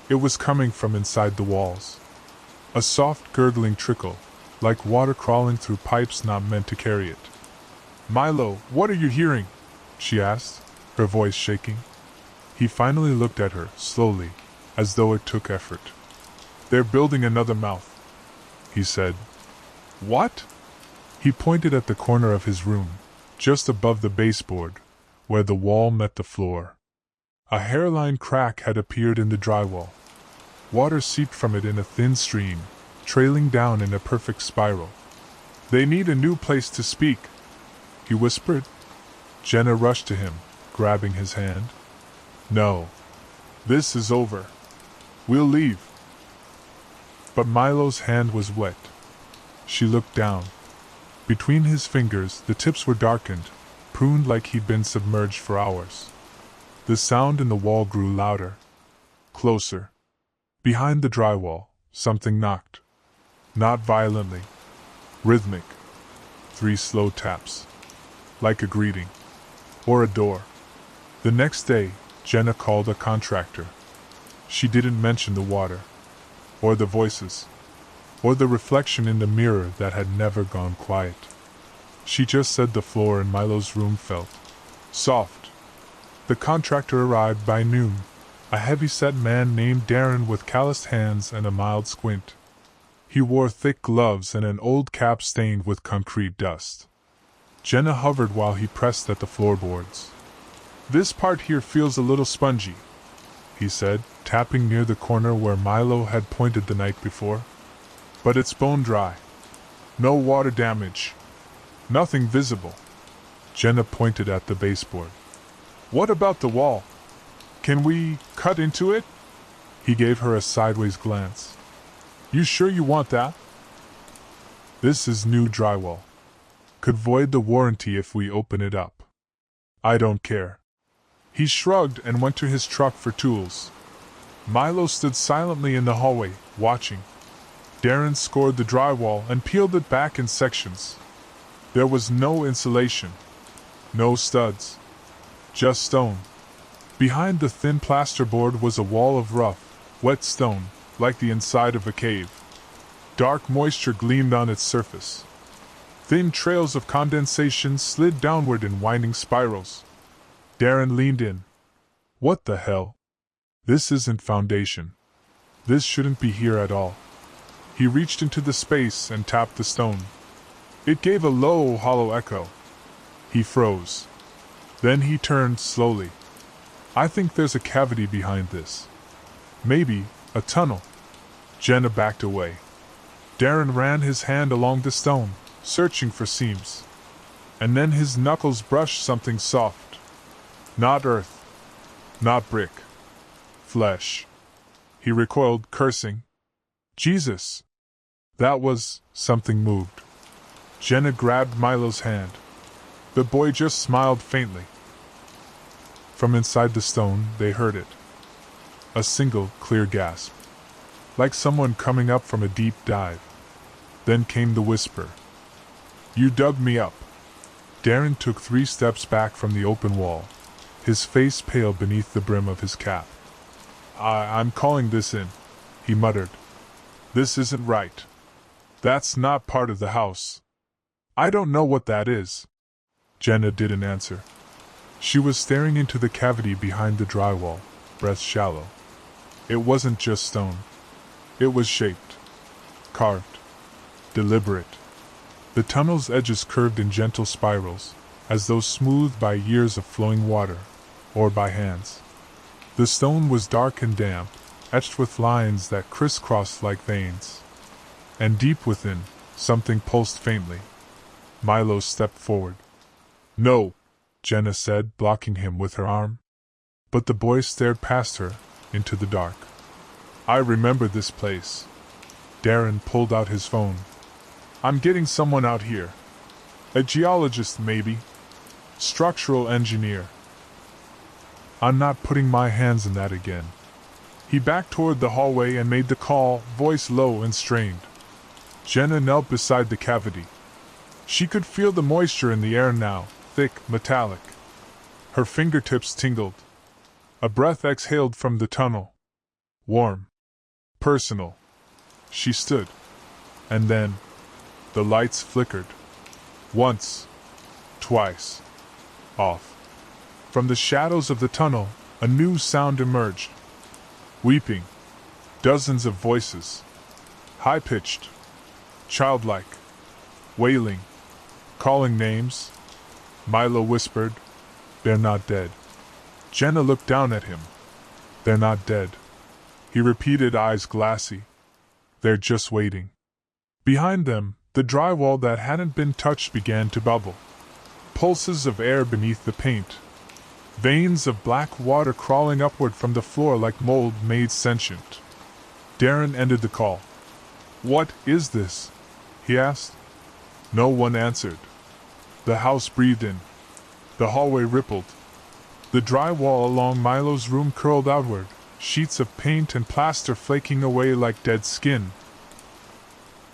It was coming from inside the walls. A soft gurgling trickle, like water crawling through pipes not meant to carry it. "Milo, what are you hearing?" she asked, her voice shaking. He finally looked at her, slowly, as though it took effort. "They're building another mouth," he said. "What?" He pointed at the corner of his room, just above the baseboard, where the wall met the floor. A hairline crack had appeared in the drywall. Water seeped from it in a thin stream, trailing down in a perfect spiral. "They need a new place to speak," he whispered. Jenna rushed to him, grabbing his hand. "No. This is over. We'll leave." But Milo's hand was wet. She looked down. Between his fingers, the tips were darkened, pruned like he'd been submerged for hours. The sound in the wall grew louder. Closer. Behind the drywall, something knocked. Not violently. Rhythmic. 3 slow taps. Like a greeting. Or a door. The next day, Jenna called a contractor. She didn't mention the water. Or the voices. Or the reflection in the mirror that had never gone quiet. She just said the floor in Milo's room felt soft. The contractor arrived by noon, a heavy-set man named Darren with calloused hands and a mild squint. He wore thick gloves and an old cap stained with concrete dust. Jenna hovered while he pressed at the floorboards. "This part here feels a little spongy," he said, tapping near the corner where Milo had pointed the night before. "But it's bone dry. No water damage. Nothing visible." Jenna pointed at the baseboard. "What about the wall? Can we cut into it?" He gave her a sideways glance. "You sure you want that?" "This is new drywall. Could void the warranty if we open it up." "I don't care." He shrugged and went to his truck for tools. Milo stood silently in the hallway, watching. Darren scored the drywall and peeled it back in sections. There was no insulation. No studs. Just stone. Behind the thin plasterboard was a wall of rough, wet stone, like the inside of a cave. Dark moisture gleamed on its surface. Thin trails of condensation slid downward in winding spirals. Darren leaned in. "What the hell? This isn't foundation. This shouldn't be here at all." He reached into the space and tapped the stone. It gave a low, hollow echo. He froze. Then he turned slowly. "I think there's a cavity behind this. Maybe a tunnel." Jenna backed away. Darren ran his hand along the stone, searching for seams. And then his knuckles brushed something soft. Not earth. Not brick. Flesh. He recoiled, cursing. "Jesus!" That was, something moved. Jenna grabbed Milo's hand. The boy just smiled faintly. From inside the stone, they heard it. A single, clear gasp. Like someone coming up from a deep dive. Then came the whisper. "You dug me up." Darren took 3 steps back from the open wall, his face pale beneath the brim of his cap. I'm calling this in," he muttered. "This isn't right. That's not part of the house." "I don't know what that is." Jenna didn't answer. She was staring into the cavity behind the drywall, breath shallow. It wasn't just stone. It was shaped. Carved. Deliberate. The tunnel's edges curved in gentle spirals, as though smoothed by years of flowing water, or by hands. The stone was dark and damp, etched with lines that crisscrossed like veins. And deep within, something pulsed faintly. Milo stepped forward. "No," Jenna said, blocking him with her arm. But the boy stared past her, into the dark. "I remember this place." Darren pulled out his phone. "I'm getting someone out here. A geologist, maybe. Structural engineer." "I'm not putting my hands in that again." He backed toward the hallway and made the call, voice low and strained. Jenna knelt beside the cavity. She could feel the moisture in the air now, thick, metallic. Her fingertips tingled. A breath exhaled from the tunnel. Warm. Personal. She stood. And then, the lights flickered. Once. Twice. Off. From the shadows of the tunnel, a new sound emerged. Weeping. Dozens of voices. High-pitched. Childlike. Wailing. Calling names. Milo whispered, "They're not dead." Jenna looked down at him. "They're not dead." He repeated, eyes glassy. "They're just waiting." Behind them, the drywall that hadn't been touched began to bubble. Pulses of air beneath the paint. Veins of black water crawling upward from the floor like mold made sentient. Darren ended the call. "What is this?" he asked. No one answered. The house breathed in. The hallway rippled. The drywall along Milo's room curled outward, sheets of paint and plaster flaking away like dead skin.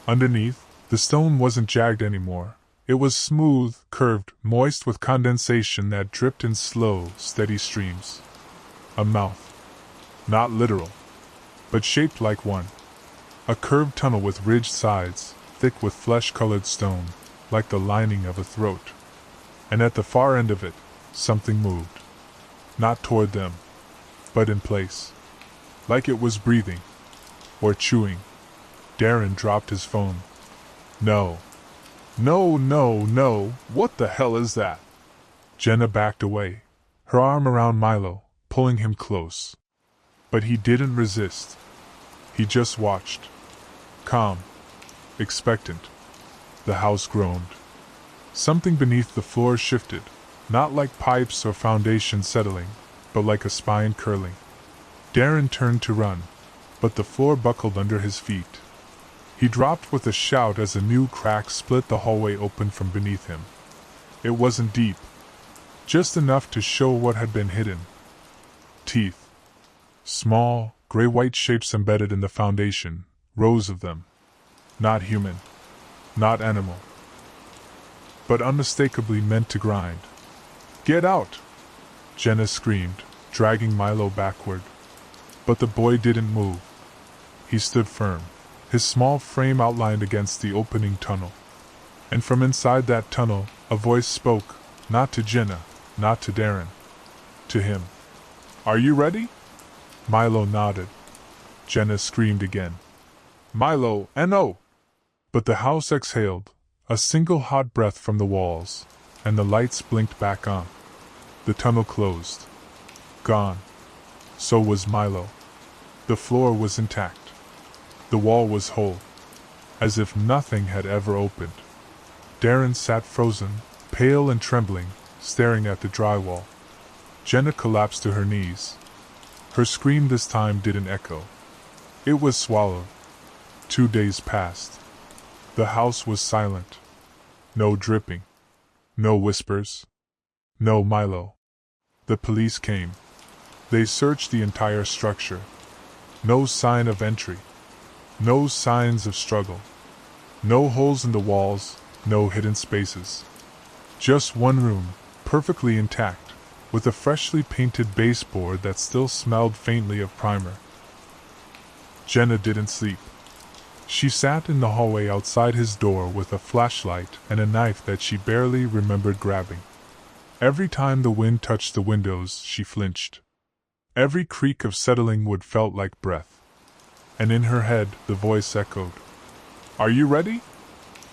Underneath, the stone wasn't jagged anymore. It was smooth, curved, moist with condensation that dripped in slow, steady streams. A mouth. Not literal, but shaped like one. A curved tunnel with ridged sides, thick with flesh-colored stone, like the lining of a throat. And at the far end of it, something moved. Not toward them, but in place. Like it was breathing. Or chewing. Darren dropped his phone. No. No, what the hell is that? Jenna backed away, her arm around Milo, pulling him close. But he didn't resist. He just watched. Calm. Expectant. The house groaned. Something beneath the floor shifted, not like pipes or foundation settling, but like a spine curling. Darren turned to run, but the floor buckled under his feet. He dropped with a shout as a new crack split the hallway open from beneath him. It wasn't deep, just enough to show what had been hidden. Teeth. Small, gray-white shapes embedded in the foundation, rows of them. Not human. Not animal. But unmistakably meant to grind. "Get out!" Jenna screamed, dragging Milo backward. But the boy didn't move. He stood firm, his small frame outlined against the opening tunnel. And from inside that tunnel, a voice spoke, not to Jenna, not to Darren. To him. "Are you ready?" Milo nodded. Jenna screamed again. "Milo, N.O.!" But the house exhaled, a single hot breath from the walls, and the lights blinked back on. The tunnel closed. Gone. So was Milo. The floor was intact. The wall was whole, as if nothing had ever opened. Darren sat frozen, pale and trembling, staring at the drywall. Jenna collapsed to her knees. Her scream this time didn't echo. It was swallowed. 2 days passed. The house was silent. No dripping. No whispers. No Milo. The police came. They searched the entire structure. No sign of entry. No signs of struggle. No holes in the walls, no hidden spaces. Just one room, perfectly intact, with a freshly painted baseboard that still smelled faintly of primer. Jenna didn't sleep. She sat in the hallway outside his door with a flashlight and a knife that she barely remembered grabbing. Every time the wind touched the windows, she flinched. Every creak of settling wood felt like breath. And in her head, the voice echoed, "Are you ready?"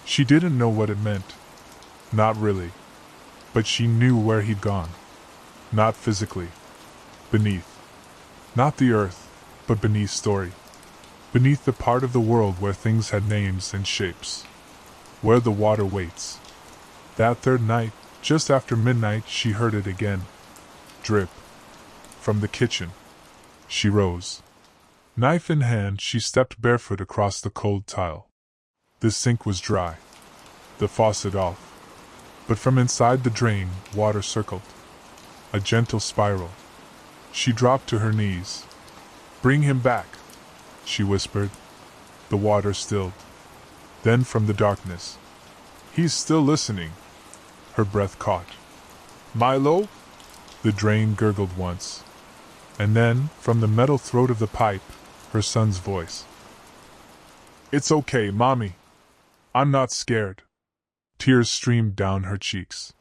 She didn't know what it meant. Not really. But she knew where he'd gone. Not physically. Beneath. Not the earth, but beneath story. Beneath the part of the world where things had names and shapes. Where the water waits. That third night, just after midnight, she heard it again. Drip. From the kitchen. She rose. Knife in hand, she stepped barefoot across the cold tile. The sink was dry. The faucet off. But from inside the drain, water circled. A gentle spiral. She dropped to her knees. Bring him back, she whispered. The water stilled. Then from the darkness, he's still listening. Her breath caught. Milo? The drain gurgled once. And then, from the metal throat of the pipe, her son's voice. It's okay, Mommy. I'm not scared. Tears streamed down her cheeks.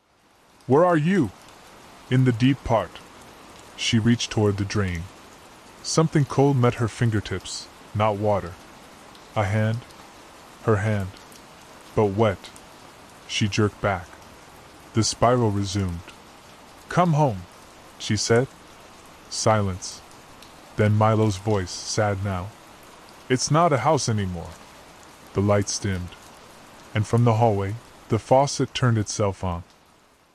Where are you? In the deep part. She reached toward the drain. Something cold met her fingertips, not water. A hand? Her hand. But wet. She jerked back. The spiral resumed. Come home, she said. Silence. Then Milo's voice, sad now. It's not a house anymore. The lights dimmed. And from the hallway, the faucet turned itself on.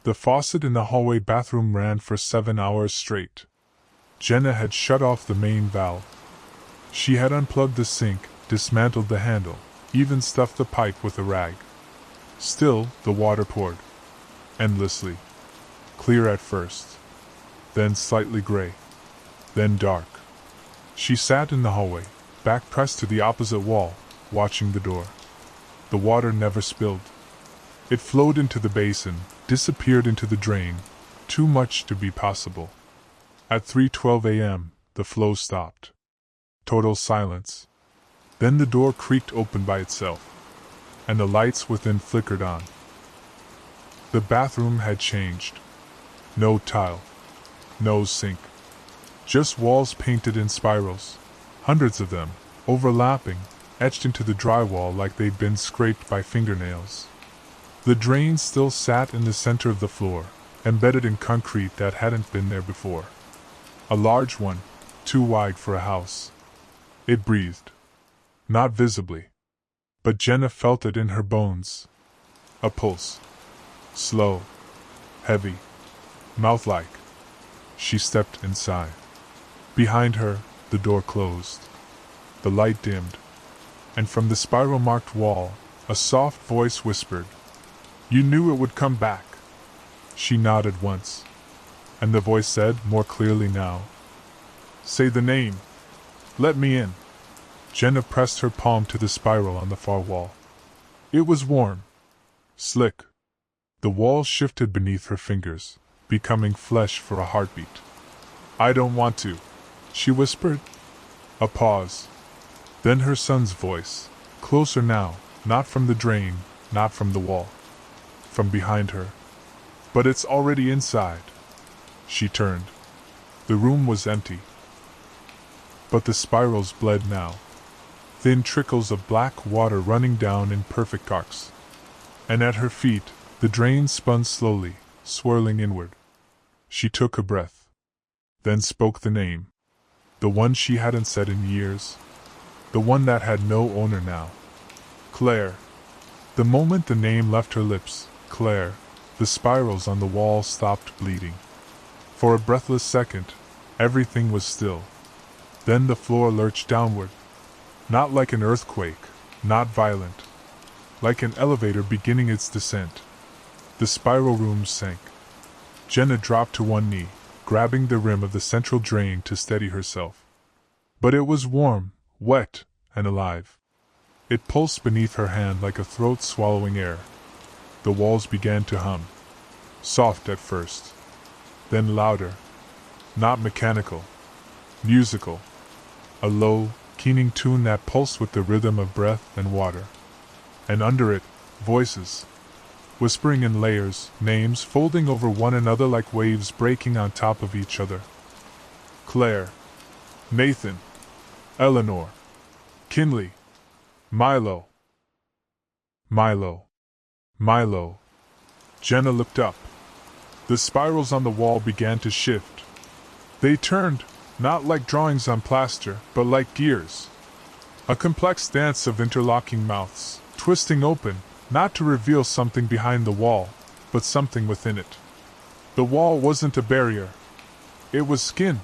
The faucet in the hallway bathroom ran for 7 hours straight. Jenna had shut off the main valve. She had unplugged the sink, dismantled the handle, even stuffed the pipe with a rag. Still, the water poured. Endlessly. Clear at first. Then slightly gray. Then dark. She sat in the hallway, back pressed to the opposite wall, watching the door. The water never spilled. It flowed into the basin, disappeared into the drain, too much to be possible. At 3:12 a.m., the flow stopped. Total silence. Then the door creaked open by itself, and the lights within flickered on. The bathroom had changed. No tile. No sink. Just walls painted in spirals, hundreds of them, overlapping, etched into the drywall like they'd been scraped by fingernails. The drain still sat in the center of the floor, embedded in concrete that hadn't been there before. A large one, too wide for a house. It breathed. Not visibly. But Jenna felt it in her bones. A pulse. Slow. Heavy. Mouth-like. She stepped inside. Behind her, the door closed. The light dimmed. And from the spiral-marked wall, a soft voice whispered, You knew it would come back. She nodded once. And the voice said, more clearly now, Say the name. Let me in. Jenna pressed her palm to the spiral on the far wall. It was warm. Slick. The wall shifted beneath her fingers, becoming flesh for a heartbeat. I don't want to, she whispered. A pause. Then her son's voice, closer now, not from the drain, not from the wall. From behind her. But it's already inside. She turned. The room was empty. But the spirals bled now. Thin trickles of black water running down in perfect arcs. And at her feet, the drain spun slowly, swirling inward. She took a breath. Then spoke the name. The one she hadn't said in years. The one that had no owner now. Claire. The moment the name left her lips, Claire, the spirals on the wall stopped bleeding. For a breathless second, everything was still. Then the floor lurched downward. Not like an earthquake, not violent. Like an elevator beginning its descent. The spiral room sank. Jenna dropped to one knee, grabbing the rim of the central drain to steady herself. But it was warm, wet, and alive. It pulsed beneath her hand like a throat swallowing air. The walls began to hum. Soft at first. Then louder. Not mechanical. Musical. A low, keening tune that pulsed with the rhythm of breath and water. And under it, voices. Whispering in layers, names folding over one another like waves breaking on top of each other. Claire. Nathan. Eleanor. Kinley. Milo. Milo. Milo. Jenna looked up. The spirals on the wall began to shift. They turned, not like drawings on plaster, but like gears. A complex dance of interlocking mouths, twisting open, not to reveal something behind the wall, but something within it. The wall wasn't a barrier. It was skin.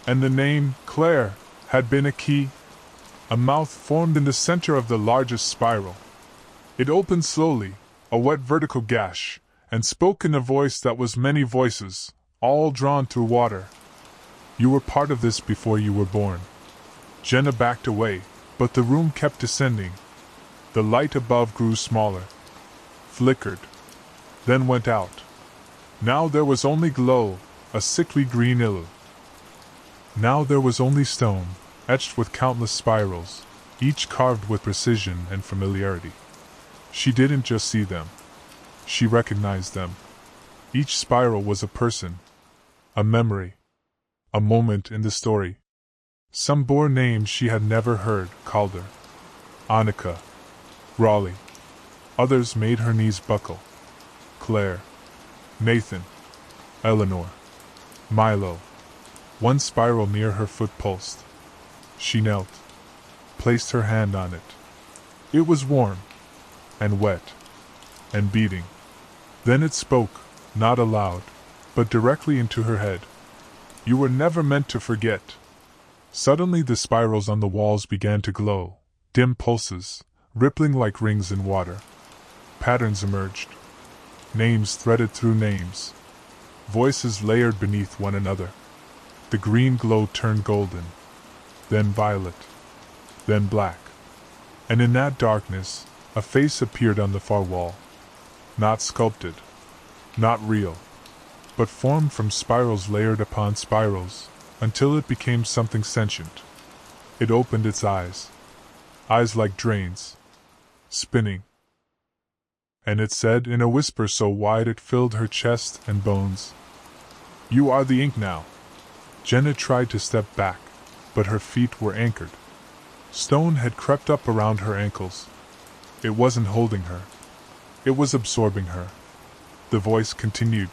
And the name, Claire, had been a key. A mouth formed in the center of the largest spiral. It opened slowly, a wet vertical gash, and spoke in a voice that was many voices, all drawn through water. You were part of this before you were born. Jenna backed away, but the room kept descending. The light above grew smaller, flickered, then went out. Now there was only glow, a sickly green illusion. Now there was only stone, etched with countless spirals, each carved with precision and familiarity. She didn't just see them. She recognized them. Each spiral was a person, a memory, a moment in the story. Some bore names she had never heard: Calder, Annika, Raleigh. Others made her knees buckle: Claire, Nathan, Eleanor, Milo. One spiral near her foot pulsed. She knelt, placed her hand on it. It was warm, and wet, and beating. Then it spoke, not aloud, but directly into her head. You were never meant to forget. Suddenly the spirals on the walls began to glow, dim pulses, rippling like rings in water. Patterns emerged. Names threaded through names. Voices layered beneath one another. The green glow turned golden, then violet, then black. And in that darkness, a face appeared on the far wall. Not sculpted, not real, but formed from spirals layered upon spirals, until it became something sentient. It opened its eyes like drains, spinning. And it said in a whisper so wide it filled her chest and bones, "You are the ink now." Jenna tried to step back, but her feet were anchored. Stone had crept up around her ankles. It wasn't holding her. It was absorbing her. The voice continued.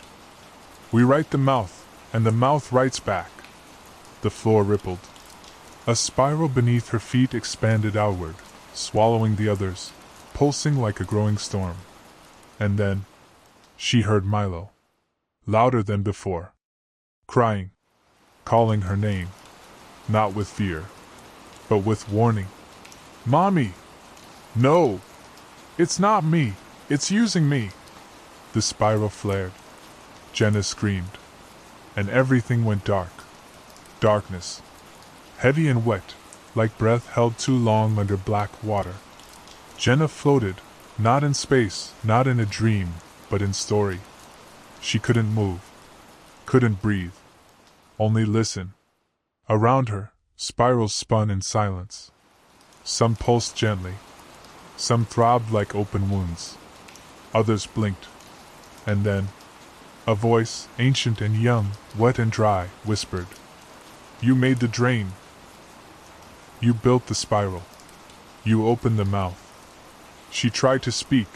"We write the mouth, and the mouth writes back." The floor rippled. A spiral beneath her feet expanded outward, swallowing the others, pulsing like a growing storm. And then, she heard Milo. Louder than before. Crying. Calling her name. Not with fear, but with warning. "Mommy! No! It's not me! It's using me!" The spiral flared. Jenna screamed. And everything went dark. Darkness. Heavy and wet, like breath held too long under black water. Jenna floated, not in space, not in a dream, but in story. She couldn't move. Couldn't breathe. Only listen. Around her, spirals spun in silence. Some pulsed gently. Some throbbed like open wounds. Others blinked. And then, a voice, ancient and young, wet and dry, whispered, "You made the drain. You built the spiral. You opened the mouth." She tried to speak,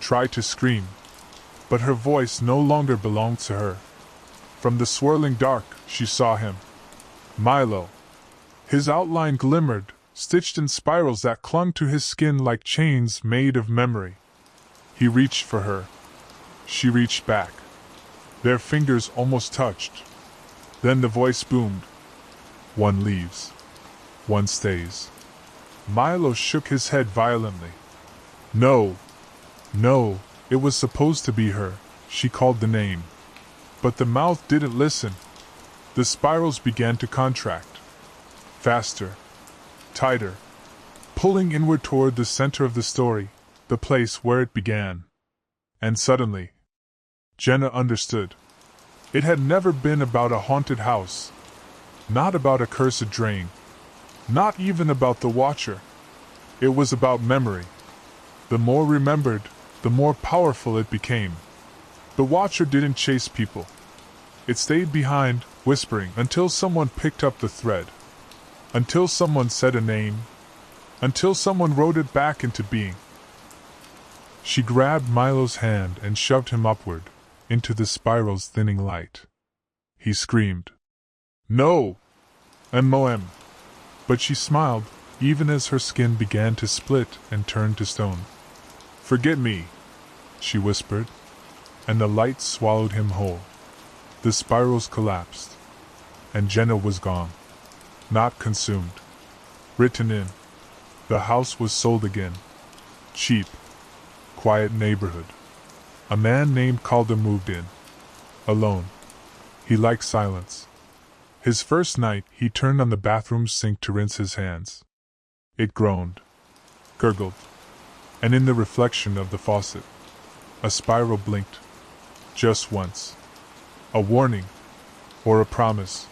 tried to scream, but her voice no longer belonged to her. From the swirling dark, she saw him. Milo. His outline glimmered, stitched in spirals that clung to his skin like chains made of memory. He reached for her. She reached back. Their fingers almost touched. Then the voice boomed. "One leaves. One stays." Milo shook his head violently. "No. No, it was supposed to be her." She called the name. But the mouth didn't listen. The spirals began to contract. Faster. Tighter. Pulling inward toward the center of the story, the place where it began. And suddenly, Jenna understood. It had never been about a haunted house. Not about a cursed drain. Not even about the Watcher. It was about memory. The more remembered, the more powerful it became. The Watcher didn't chase people. It stayed behind, whispering, until someone picked up the thread. Until someone said a name. Until someone wrote it back into being. She grabbed Milo's hand and shoved him upward, into the spiral's thinning light. He screamed, "No! M.O.M." But she smiled, even as her skin began to split and turn to stone. "Forget me," she whispered, and the light swallowed him whole. The spirals collapsed, and Jenna was gone. Not consumed. Written in. The house was sold again. Cheap. Quiet neighborhood. A man named Calder moved in. Alone. He liked silence. His first night, he turned on the bathroom sink to rinse his hands. It groaned, gurgled, and in the reflection of the faucet, a spiral blinked. Just once. A warning, or a promise,